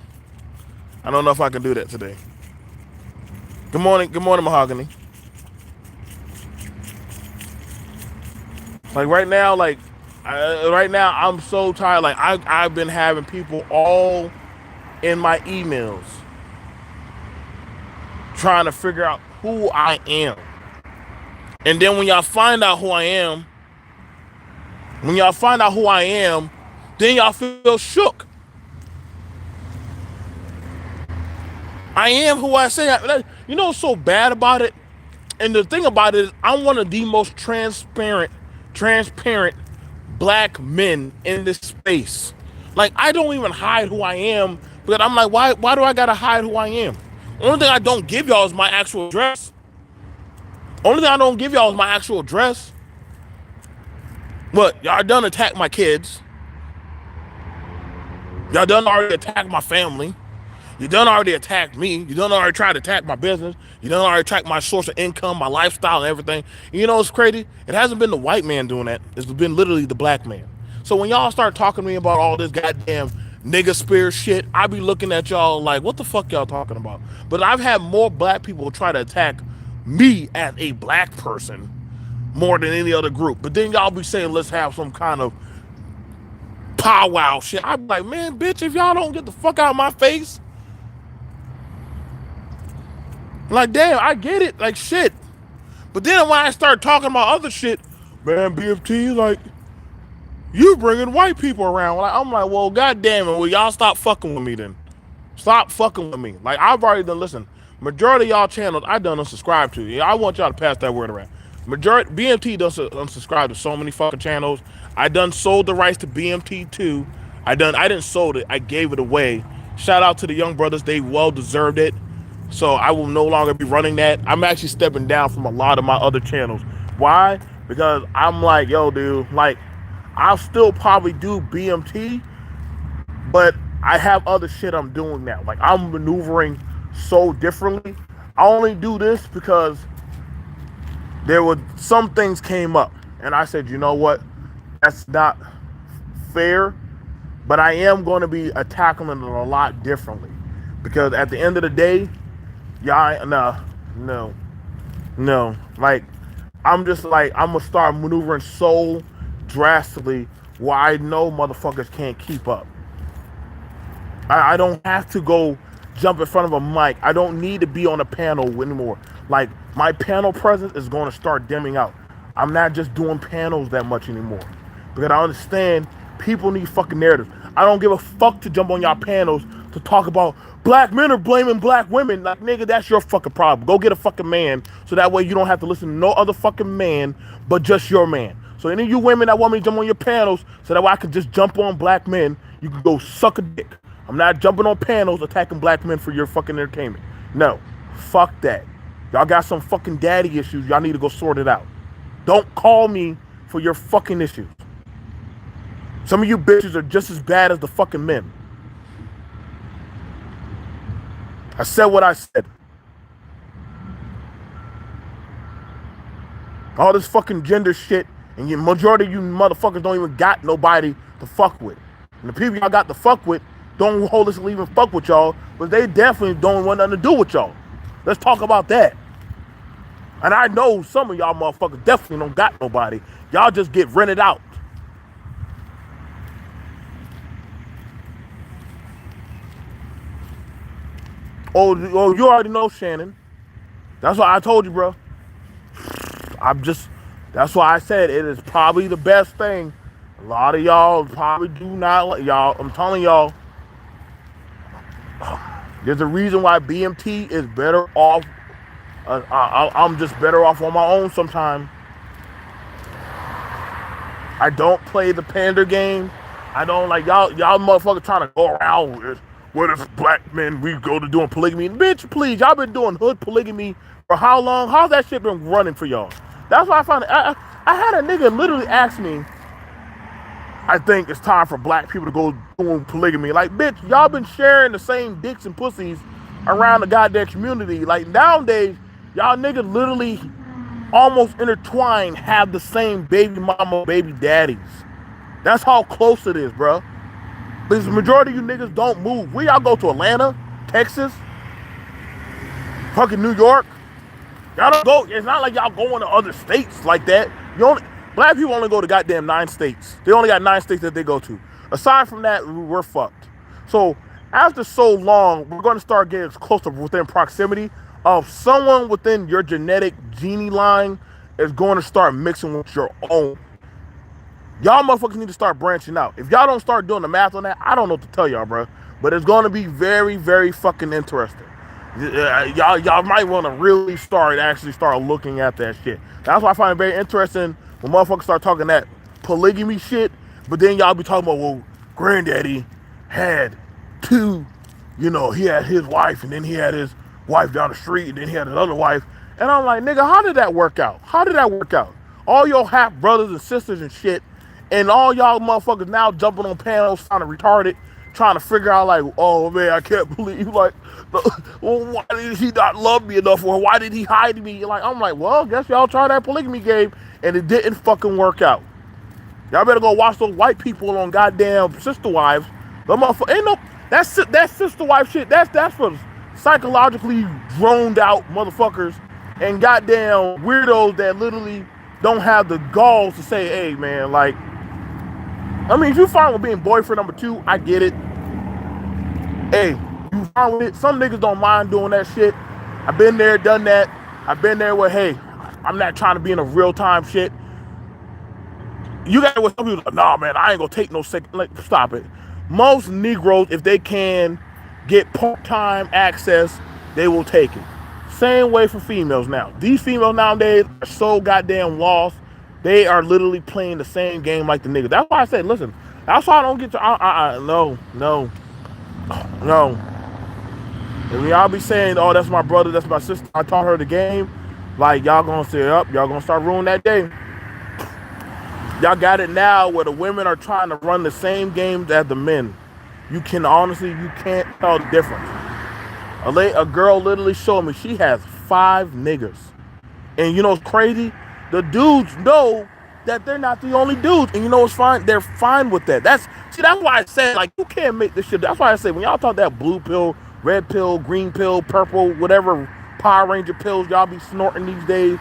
[SPEAKER 1] I don't know if I can do that today. Good morning, Mahogany. Like right now, I'm so tired. Like I've been having people all in my emails trying to figure out who I am. And then when y'all find out who I am, then y'all feel shook. I am who I say. You know what's so bad about it? And the thing about it is, I'm one of the most transparent black men in this space. Like I don't even hide who I am, but I'm like, why do I gotta hide who I am? Only thing I don't give y'all is my actual address. Only thing I don't give y'all is my actual address. What y'all done attack my kids? Y'all done already attack my family. You done already attacked me. You done already tried to attack my business. You done already attacked my source of income, my lifestyle, and everything. And you know what's crazy? It hasn't been the white man doing that. It's been literally the black man. So when y'all start talking to me about all this goddamn nigga spear shit, I be looking at y'all like, what the fuck y'all talking about? But I've had more black people try to attack me as a black person more than any other group. But then y'all be saying, let's have some kind of powwow shit. I be like, man, bitch, if y'all don't get the fuck out of my face, like, damn, I get it, like shit. But then when I start talking about other shit, man, B.M.T, like, you bringing white people around. Like, I'm like, well, goddamn it, will y'all stop fucking with me then? Stop fucking with me. Like, I've already done, listen, majority of y'all channels, I done unsubscribe to. Yeah, I want y'all to pass that word around. Majority, B.M.T does unsubscribe to so many fucking channels. I done sold the rights to B.M.T too. I didn't sold it, I gave it away. Shout out to the young brothers, they well deserved it. So I will no longer be running that. I'm actually stepping down from a lot of my other channels. Why? Because I'm like, yo, dude, like, I'll still probably do B.M.T, but I have other shit I'm doing now. Like, I'm maneuvering so differently. I only do this because some things came up, and I said, you know what? That's not fair, but I am going to be tackling it a lot differently. Because at the end of the day, yeah, no. Like, I'm just like, I'm gonna start maneuvering so drastically where I know motherfuckers can't keep up. I don't have to go jump in front of a mic. I don't need to be on a panel anymore. Like, my panel presence is going to start dimming out. I'm not just doing panels that much anymore. Because I understand people need fucking narratives. I don't give a fuck to jump on y'all panels to talk about black men are blaming black women. Like, nigga, that's your fucking problem. Go get a fucking man so that way you don't have to listen to no other fucking man but just your man. So any of you women that want me to jump on your panels so that way I can just jump on black men, you can go suck a dick. I'm not jumping on panels attacking black men for your fucking entertainment. No, fuck that. Y'all got some fucking daddy issues. Y'all need to go sort it out. Don't call me for your fucking issues. Some of you bitches are just as bad as the fucking men. I said what I said. All this fucking gender shit, and the majority of you motherfuckers don't even got nobody to fuck with. And the people y'all got to fuck with don't holistically even fuck with y'all, but they definitely don't want nothing to do with y'all. Let's talk about that. And I know some of y'all motherfuckers definitely don't got nobody. Y'all just get rented out. Oh, you already know, Shannon. That's why I told you, bro. That's why I said it is probably the best thing. A lot of y'all probably do not like y'all. I'm telling y'all, there's a reason why B.M.T is better off. I'm just better off on my own sometimes. I don't play the pander game. I don't like y'all motherfuckers trying to go around with what if black men we go to doing polygamy. Bitch, please, y'all been doing hood polygamy for how long? How's that shit been running for y'all? That's why I found it. I had a nigga literally ask me, I think it's time for black people to go doing polygamy. Like, bitch, y'all been sharing the same dicks and pussies around the goddamn community. Like, nowadays, y'all niggas literally almost intertwined have the same baby mama, baby daddies. That's how close it is, bro. Because the majority of you niggas don't move. Where y'all go to? Atlanta, Texas, fucking New York? Y'all don't go. It's not like y'all going to other states like that. Black people only go to goddamn 9 states. They only got 9 states that they go to. Aside from that, we're fucked. So after so long, we're going to start getting close to within proximity of someone within your genetic gene line is going to start mixing with your own. Y'all motherfuckers need to start branching out. If y'all don't start doing the math on that, I don't know what to tell y'all, bro. But it's going to be very, very fucking interesting. Y'all might want to really actually start looking at that shit. That's why I find it very interesting when motherfuckers start talking that polygamy shit, but then y'all be talking about, well, granddaddy had 2, he had his wife, and then he had his wife down the street, and then he had his other wife. And I'm like, nigga, how did that work out? How did that work out? All your half brothers and sisters and shit, and all y'all motherfuckers now jumping on panels sounding retarded, trying to figure out like, oh man, I can't believe, like, well, why did he not love me enough, or why did he hide me? Like, I'm like, well, guess y'all tried that polygamy game and it didn't fucking work out. Y'all better go watch those white people on goddamn Sister Wives. The motherfucker ain't no that Sister Wife shit. That's for psychologically droned out motherfuckers and goddamn weirdos that literally don't have the galls to say, hey man, like, I mean, if you fine with being boyfriend number 2, I get it. Hey, you fine with it. Some niggas don't mind doing that shit. I've been there, done that. I've been there where, hey, I'm not trying to be in a real time shit. You got it with some people like, nah, man, I ain't gonna take no second. Like, stop it. Most Negroes, if they can get part-time access, they will take it. Same way for females now. These females nowadays are so goddamn lost. They are literally playing the same game like the niggas. That's why I said, listen, that's why I don't get to, no. And when y'all be saying, oh, that's my brother, that's my sister, I taught her the game, like, y'all gonna say, up, y'all gonna start ruining that day. Y'all got it now where the women are trying to run the same games as the men. You can't tell the difference. A girl literally showed me she has 5 niggas. And you know what's crazy? The dudes know that they're not the only dudes. And you know what's fine? They're fine with that. That's why I said, like, you can't make this shit. That's why I say, when y'all talk that blue pill, red pill, green pill, purple, whatever Power Ranger pills y'all be snorting these days,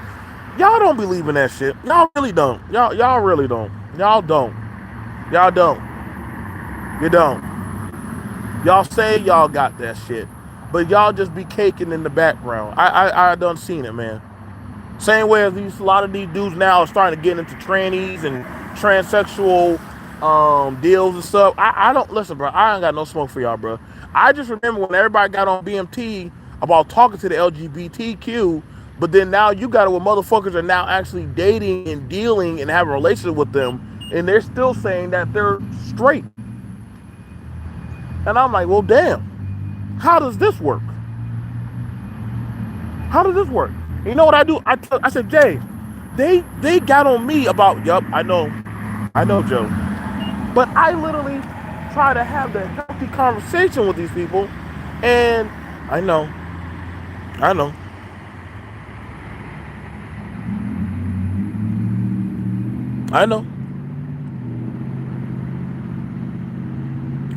[SPEAKER 1] y'all don't believe in that shit. Y'all really don't. Y'all really don't. Y'all don't. Y'all don't. You don't. Y'all say y'all got that shit, but y'all just be caking in the background. I done seen it, man. Same way as a lot of these dudes now are starting to get into trannies and transsexual deals and stuff. I don't listen, bro. I ain't got no smoke for y'all, bro. I just remember when everybody got on B.M.T. about talking to the LGBTQ, but then now you got it where motherfuckers are now actually dating and dealing and having a relationship with them, and they're still saying that they're straight. And I'm like, well, damn. How does this work? How does this work? You know what I do? I said, Jay, they got on me about, yup, I know, Joe. But I literally try to have the healthy conversation with these people, and I know.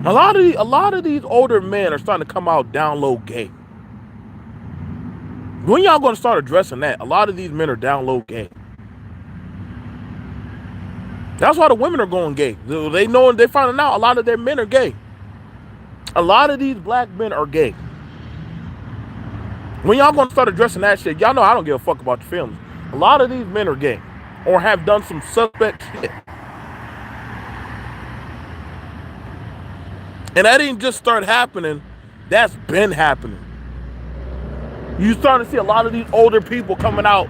[SPEAKER 1] A lot of these older men are starting to come out down low gay. When y'all gonna start addressing that? A lot of these men are down low gay. That's why the women are going gay. They're finding out a lot of their men are gay. A lot of these black men are gay. When y'all gonna start addressing that shit, y'all know I don't give a fuck about the films. A lot of these men are gay or have done some suspect shit. And that didn't just start happening. That's been happening. You starting to see a lot of these older people coming out.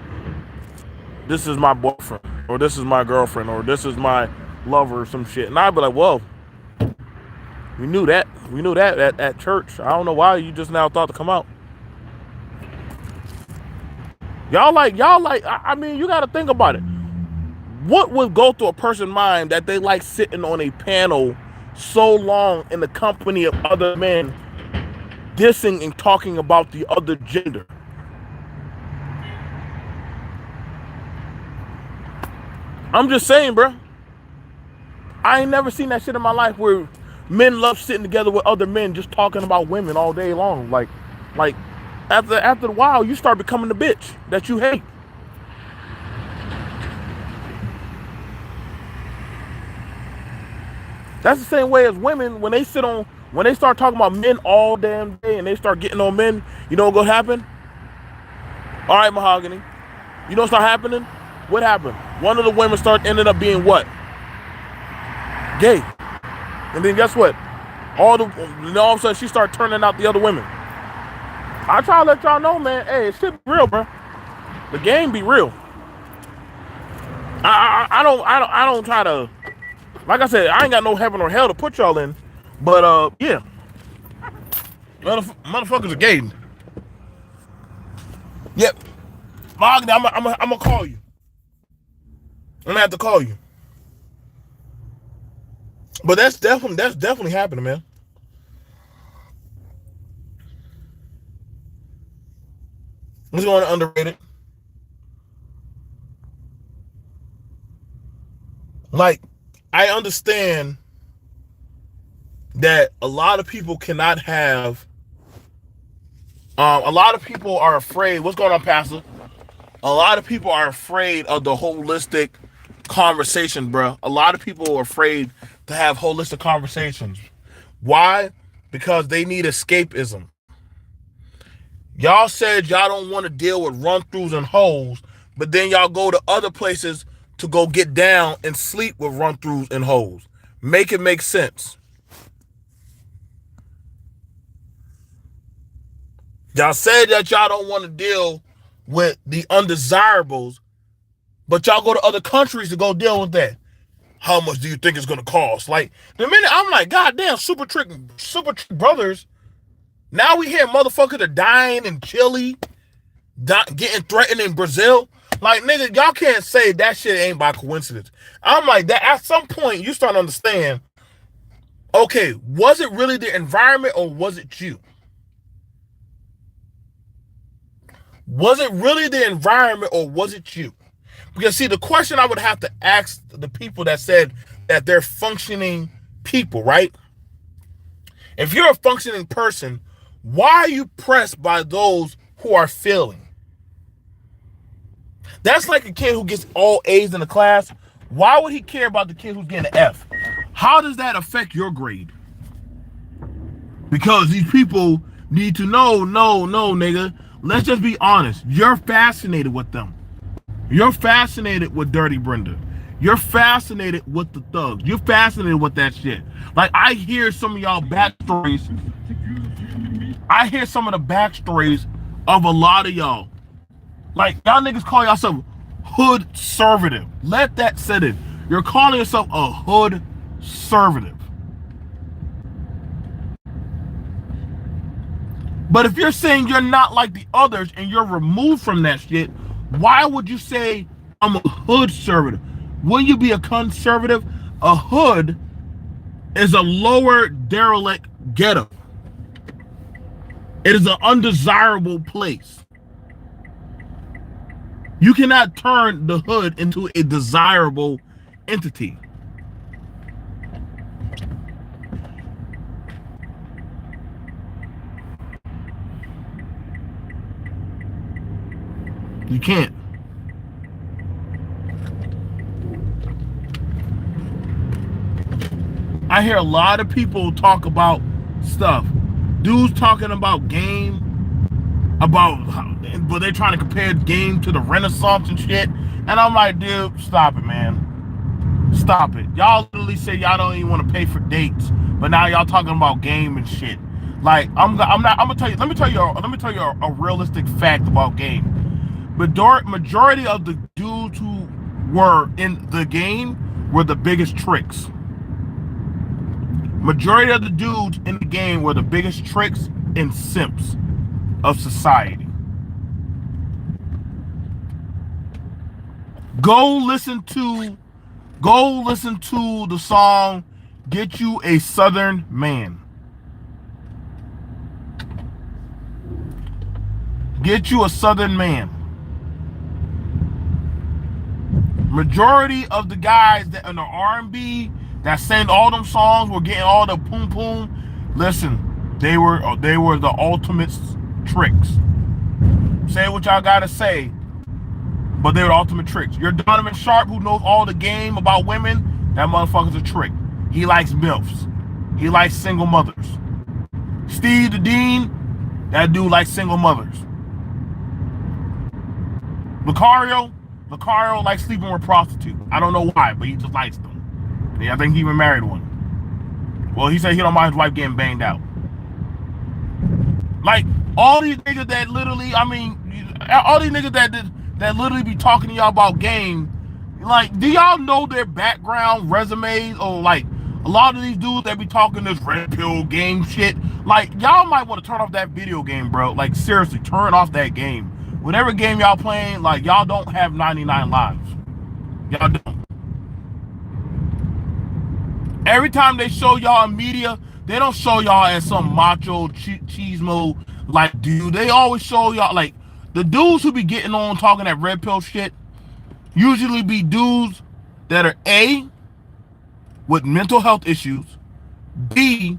[SPEAKER 1] This is my boyfriend, or this is my girlfriend, or this is my lover, or some shit. And I'd be like, whoa. We knew that. We knew that at church. I don't know why you just now thought to come out. I mean, you got to think about it. What would go through a person's mind that they like sitting on a panel so long in the company of other men, dissing and talking about the other gender? I'm just saying, bro. I ain't never seen that shit in my life where men love sitting together with other men just talking about women all day long. Like after a while, you start becoming the bitch that you hate. That's the same way as women when they start talking about men all damn day and they start getting on men. You know what's gonna happen? All right, Mahogany. You know what's not happening? What happened? One of the women ended up being what? Gay. And then guess what? All of a sudden she started turning out the other women. I try to let y'all know, man. Hey, it should be real, bro. The game be real. I don't try to. Like I said, I ain't got no heaven or hell to put y'all in. But yeah, motherfuckers are gay. Yep. Mahogany, I'm gonna call you. I'm gonna have to call you. But that's definitely happening, man. It's going to underrated. Like, I understand that a lot of people cannot have. A lot of people are afraid. What's going on, Pastor? A lot of people are afraid of the holistic conversation, bro. A lot of people are afraid to have holistic conversations. Why? Because they need escapism. Y'all said y'all don't want to deal with run-throughs and hoes, but then y'all go to other places to go get down and sleep with run-throughs and hoes. Make it make sense. Y'all said that y'all don't want to deal with the undesirables, but y'all go to other countries to go deal with that. How much do you think it's gonna cost? Like the minute I'm like, God damn, super trick brothers. Now we hear motherfuckers are dying in Chile, getting threatened in Brazil. Like nigga, y'all can't say that shit ain't by coincidence. I'm like that. At some point, you start to understand. Okay, was it really the environment or was it you? Was it really the environment or was it you? Because see, the question I would have to ask the people that said that they're functioning people, right? If you're a functioning person, why are you pressed by those who are failing? That's like a kid who gets all A's in the class. Why would he care about the kid who's getting an F? How does that affect your grade? Because these people need to know, no, nigga. Let's just be honest. You're fascinated with them. You're fascinated with Dirty Brenda. You're fascinated with the thugs. You're fascinated with that shit. Like, I hear some of y'all backstories. I hear some of the backstories of a lot of y'all. Like, y'all niggas call yourself hood conservative. Let that sit in. You're calling yourself a hood conservative. But if you're saying you're not like the others and you're removed from that shit, why would you say I'm a hood conservative? Wouldn't you be a conservative? A hood is a lower derelict ghetto. It is an undesirable place. You cannot turn the hood into a desirable entity. You can't. I hear a lot of people talk about stuff. Dudes talking about game, but they're trying to compare game to the Renaissance and shit. And I'm like, dude, stop it, man. Stop it. Y'all literally say y'all don't even want to pay for dates, but now y'all talking about game and shit. Like, I'm gonna tell you. Let me tell you a realistic fact about game. Majority of the dudes who were in the game were the biggest tricks. Majority of the dudes in the game were the biggest tricks and simps of society. Go listen to the song "Get You a Southern Man." Get you a Southern man. Majority of the guys that in the R&B that sang all them songs were getting all the poom poom. Listen, they were the ultimate tricks. Say what y'all gotta say, but they were the ultimate tricks. You're Donovan Sharp, who knows all the game about women. That motherfucker's a trick. He likes MILFs. He likes single mothers. Steve the Dean, that dude likes single mothers. Lucario likes sleeping with prostitutes. I don't know why, but he just likes them. Yeah, I think he even married one. Well, he said he don't mind his wife getting banged out. Like, all these niggas that literally, all these niggas that literally be talking to y'all about game, like, do y'all know their background, resumes, or like, a lot of these dudes that be talking this red pill game shit, like, y'all might want to turn off that video game, bro. Like, seriously, turn off that game. Whatever game y'all playing, like, y'all don't have 99 lives. Y'all don't. Every time they show y'all in media, they don't show y'all as some macho cheesemo like dude. They always show y'all like the dudes who be getting on talking that red pill shit usually be dudes that are A, with mental health issues, B,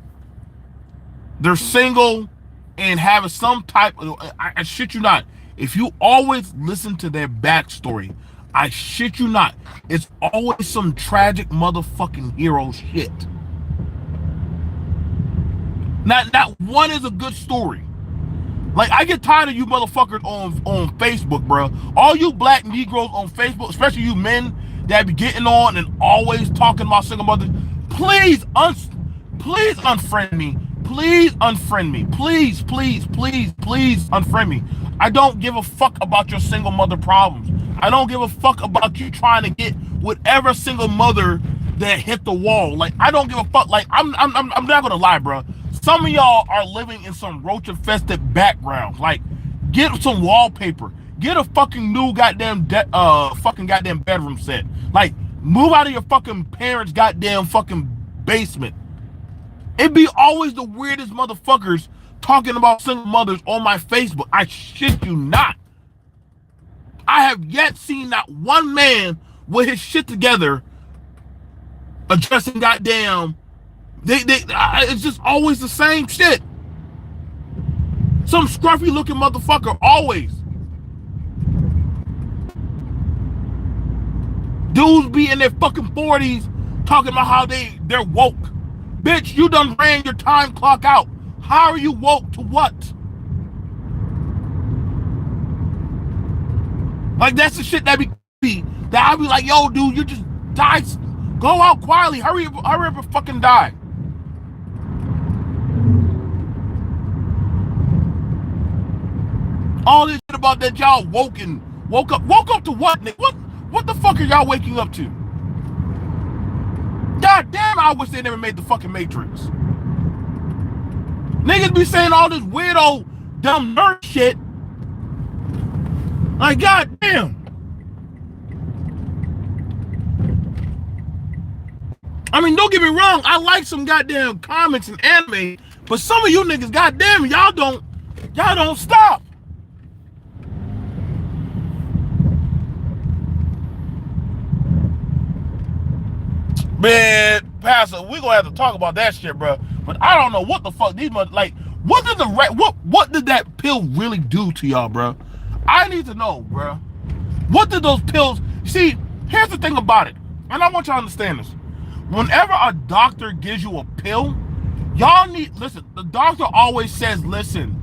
[SPEAKER 1] they're single and having some type of, I shit you not, if you always listen to their backstory, I shit you not, it's always some tragic motherfucking hero shit. Not one is a good story. Like, I get tired of you motherfuckers on Facebook, bro. All you black Negroes on Facebook, especially you men that be getting on and always talking about single mothers, please unfriend me. Please unfriend me. Please unfriend me. I don't give a fuck about your single mother problems. I don't give a fuck about you trying to get whatever single mother that hit the wall. Like, I don't give a fuck. Like, I'm not gonna lie, bro. Some of y'all are living in some roach-infested backgrounds. Like, get some wallpaper. Get a fucking new goddamn bedroom set. Like, move out of your fucking parents' goddamn fucking basement. It be always the weirdest motherfuckers talking about single mothers on my Facebook. I shit you not. I have yet seen not one man with his shit together addressing goddamn. It's just always the same shit. Some scruffy looking motherfucker always. Dudes be in their fucking 40s talking about how they're woke. Bitch, you done ran your time clock out. How are you woke to what? Like, that's the shit that I be like, yo, dude, you just die. Go out quietly. Hurry up and fucking die. All this shit about that y'all woke up to what, nigga? What the fuck are y'all waking up to? God damn, I wish they never made the fucking Matrix. Niggas be saying all this weirdo, dumb nerd shit. Like, god damn. I mean, don't get me wrong, I like some goddamn comics and anime, but some of you niggas, goddamn, y'all don't stop. Man, Pastor, we gonna have to talk about that shit, bro. But I don't know what the fuck these like. What did that pill really do to y'all, bro? I need to know, bro. What did those pills? See, here's the thing about it, and I want y'all to understand this. Whenever a doctor gives you a pill, y'all need listen. The doctor always says, "Listen,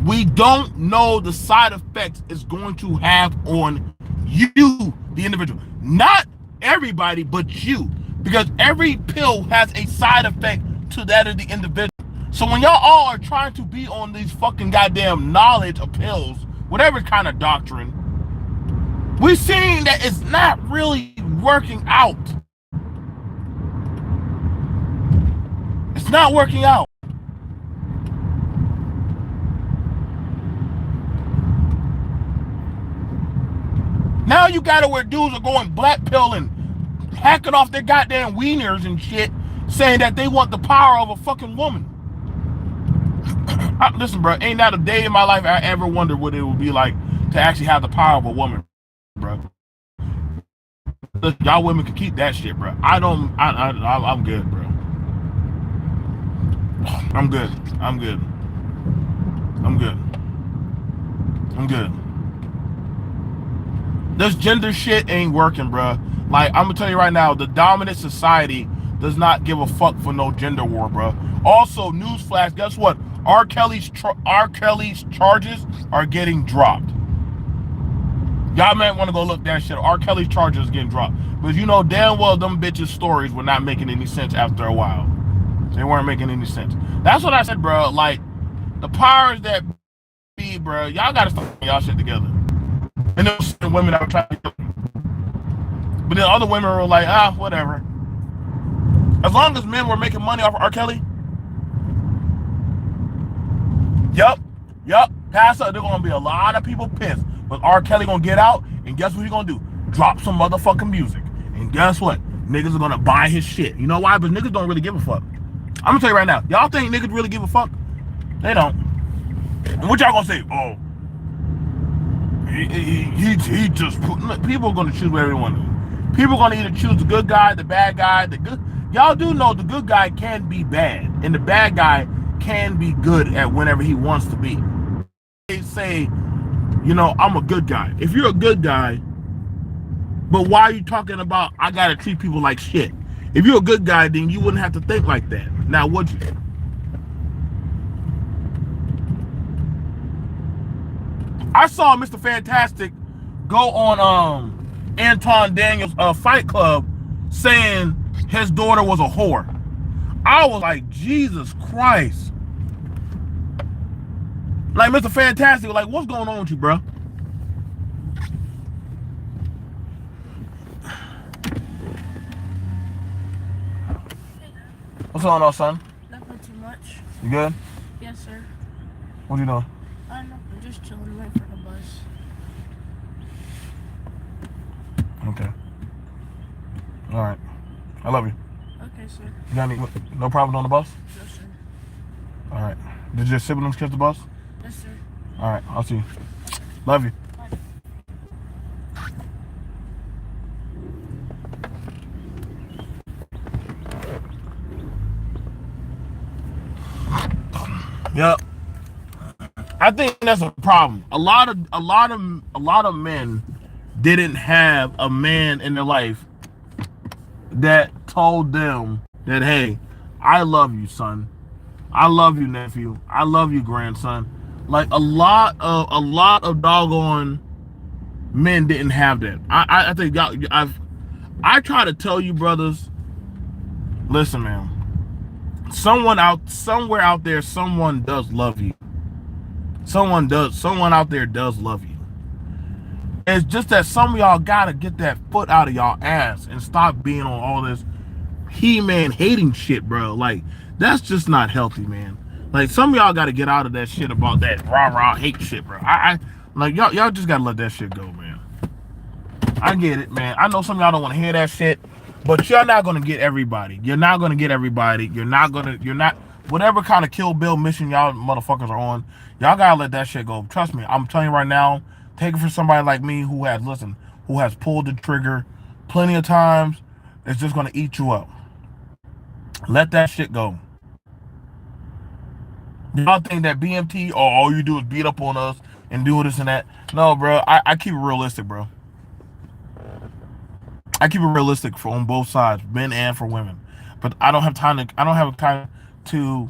[SPEAKER 1] we don't know the side effects it's going to have on you, the individual. Not everybody, but you." Because every pill has a side effect to that of the individual. So when y'all all are trying to be on these fucking goddamn knowledge of pills, whatever kind of doctrine, we're seeing that it's not really working out. It's not working out. Now you got it where dudes are going black pilling, hacking off their goddamn wieners and shit, saying that they want the power of a fucking woman. Listen, bro, ain't not a day in my life I ever wondered what it would be like to actually have the power of a woman, bro. Y'all women can keep that shit, bro. I'm good, bro. I'm good. I'm good. I'm good. I'm good. This gender shit ain't working, bro. Like, I'm gonna tell you right now, the dominant society does not give a fuck for no gender war, bro. Also, newsflash, guess what? R. Kelly's charges are getting dropped. Y'all might want to go look that shit. R. Kelly's charges getting dropped. But you know damn well them bitches' stories were not making any sense after a while. They weren't making any sense. That's what I said, bro. Like, the powers that be, bro, y'all gotta start y'all shit together. And there was some women that were trying to kill me. But then other women were like, whatever. As long as men were making money off of R. Kelly, yup, Pastor, there's gonna be a lot of people pissed. But R. Kelly gonna get out, and guess what he gonna do? Drop some motherfucking music. And guess what? Niggas are gonna buy his shit. You know why? But niggas don't really give a fuck. I'm gonna tell you right now. Y'all think niggas really give a fuck? They don't. And what y'all gonna say? Oh, he just put. People are gonna choose whatever they want to. People are gonna either choose the good guy, the bad guy. The good. Y'all do know the good guy can be bad, and the bad guy can be good at whenever he wants to be. They say, you know, I'm a good guy. If you're a good guy, but why are you talking about I gotta treat people like shit? If you're a good guy, then you wouldn't have to think like that. Now, would you? I saw Mr. Fantastic go on Anton Daniels' Fight Club saying his daughter was a whore. I was like, Jesus Christ. Like, Mr. Fantastic, like, what's going on with you, bro? What's going on, son?
[SPEAKER 2] Nothing too much.
[SPEAKER 1] You good?
[SPEAKER 2] Yes, sir.
[SPEAKER 1] What you doing?
[SPEAKER 2] I'm just chilling, waiting for the bus.
[SPEAKER 1] Okay. All right. I love you.
[SPEAKER 2] Okay, sir.
[SPEAKER 1] You got any, no problem on the bus?
[SPEAKER 2] No, sir.
[SPEAKER 1] All right. Did your siblings catch the bus?
[SPEAKER 2] Yes, sir.
[SPEAKER 1] All right. I'll see you. Love you. Yep. I think that's a problem. A lot of men didn't have a man in their life that told them that, hey, I love you, son. I love you, nephew. I love you, grandson. Like, a lot of doggone men didn't have that. I think I try to tell you, brothers, listen, man. Somewhere out there, someone does love you. Someone out there does love you. It's just that some of y'all gotta get that foot out of y'all ass and stop being on all this He-Man hating shit, bro. Like, that's just not healthy, man. Like, some of y'all gotta get out of that shit about that rah-rah hate shit, bro. I like, y'all just gotta let that shit go, man. I get it, man. I know some of y'all don't want to hear that shit, but you're not gonna get everybody. You're not gonna get everybody. You're not whatever kind of Kill Bill mission y'all motherfuckers are on, y'all gotta let that shit go. Trust me, I'm telling you right now, take it for somebody like me who has pulled the trigger plenty of times. It's just gonna eat you up. Let that shit go. Y'all think that B.M.T, all you do is beat up on us and do this and that. No, bro, I keep it realistic, bro. I keep it realistic on both sides, men and for women. But I don't have time to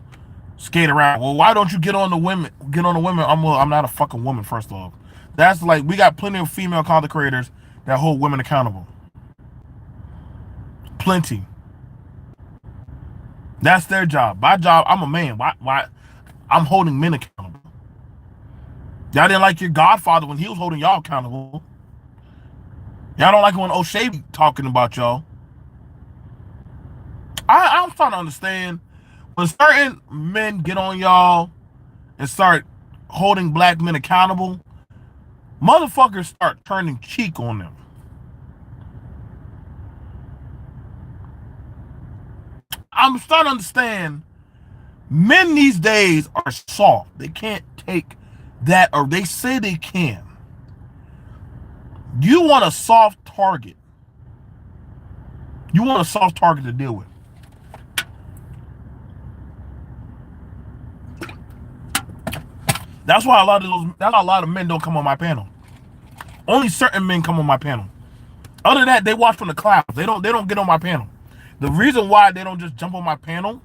[SPEAKER 1] skate around. Well, why don't you get on the women? I'm not a fucking woman, first off. That's like, we got plenty of female content creators that hold women accountable. Plenty. That's their job. My job, I'm a man. Why? I'm holding men accountable. Y'all didn't like your godfather when he was holding y'all accountable. Y'all don't like when O'Shea talking about y'all. I'm trying to understand when certain men get on y'all and start holding black men accountable. motherfuckers start turning cheek on them. I'm starting to understand men these days are soft. They can't take that, or they say they can. You want a soft target. You want a soft target to deal with. That's why a lot of men don't come on my panel. Only certain men come on my panel. Other than that, they watch from the clouds. They don't get on my panel. The reason why they don't just jump on my panel,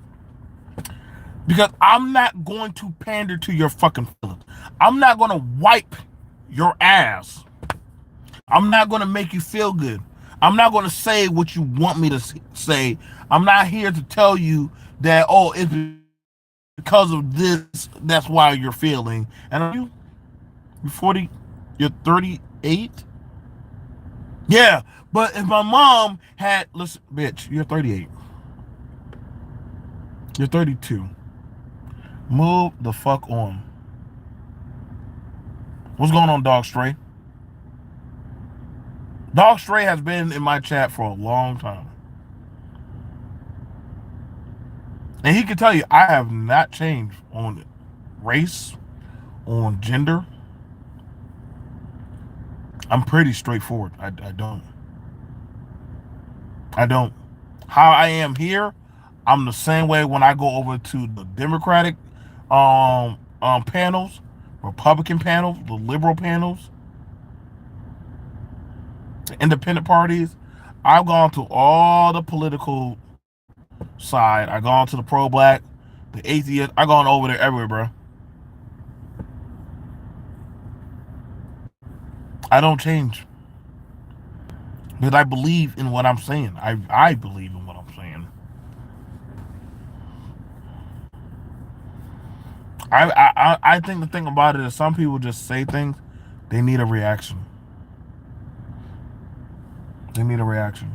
[SPEAKER 1] because I'm not going to pander to your fucking feelings. I'm not going to wipe your ass. I'm not going to make you feel good. I'm not going to say what you want me to say. I'm not here to tell you that, oh, it's because of this, that's why you're feeling. And are you're 40, you're 38? Yeah, but if my mom had, listen, bitch, you're 38. You're 32. Move the fuck on. What's going on, Dog Stray? Dog Stray has been in my chat for a long time. And he can tell you I have not changed on race, on gender. I'm pretty straightforward. I don't. I don't. How I am here, I'm the same way when I go over to the Democratic panels, Republican panels, the liberal panels, the independent parties. I've gone to all the political side. I've gone to the pro-black, the atheist. I've gone over there everywhere, bro. I don't change. Because I believe in what I'm saying. I believe in what I'm saying. I think the thing about it is some people just say things, they need a reaction. They need a reaction.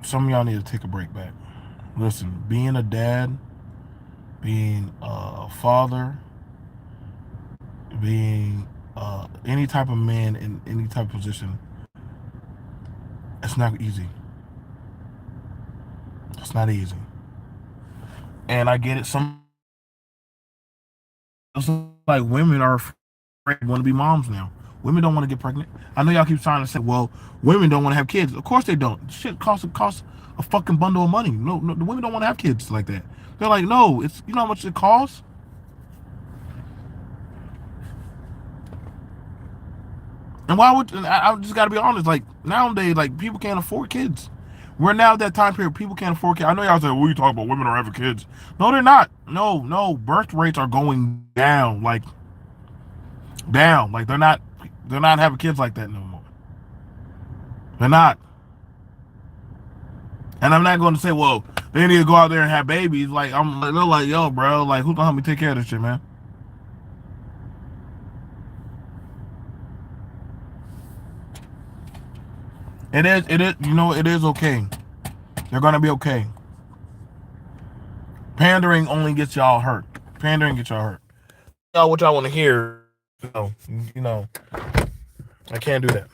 [SPEAKER 1] Some of y'all need to take a break back. Listen, being a dad, being a father, being any type of man in any type of position, it's not easy. It's not easy. And I get it. Some it's like women are afraid want to be moms now. Women don't want to get pregnant. I know y'all keep trying to say, well, women don't want to have kids. Of course they don't. Shit costs a fucking bundle of money. No, the women don't want to have kids like that. They're like, no, it's you know how much it costs? And why would I just gotta be honest, like nowadays, like people can't afford kids. We're now at that time period, people can't afford kids. I know y'all say, well, you talk about women are having kids. No, they're not. No, birth rates are going down, like down. Like they're not having kids like that no more. They're not. And I'm not going to say, well, they need to go out there and have babies. Like they're like, yo, bro, like who's gonna help me take care of this shit, man? It is, it is okay. They're gonna be okay. Pandering only gets y'all hurt. Pandering gets y'all hurt. Y'all, what y'all want to hear? No, you know, I can't do that.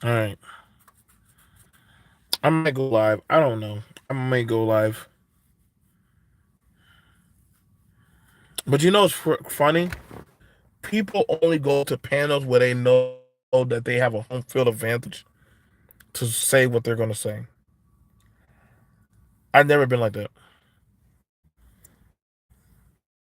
[SPEAKER 1] All right, I might go live. I don't know. I might go live. But it's funny. People only go to panels where they know that they have a home field advantage to say what they're gonna say. I've never been like that.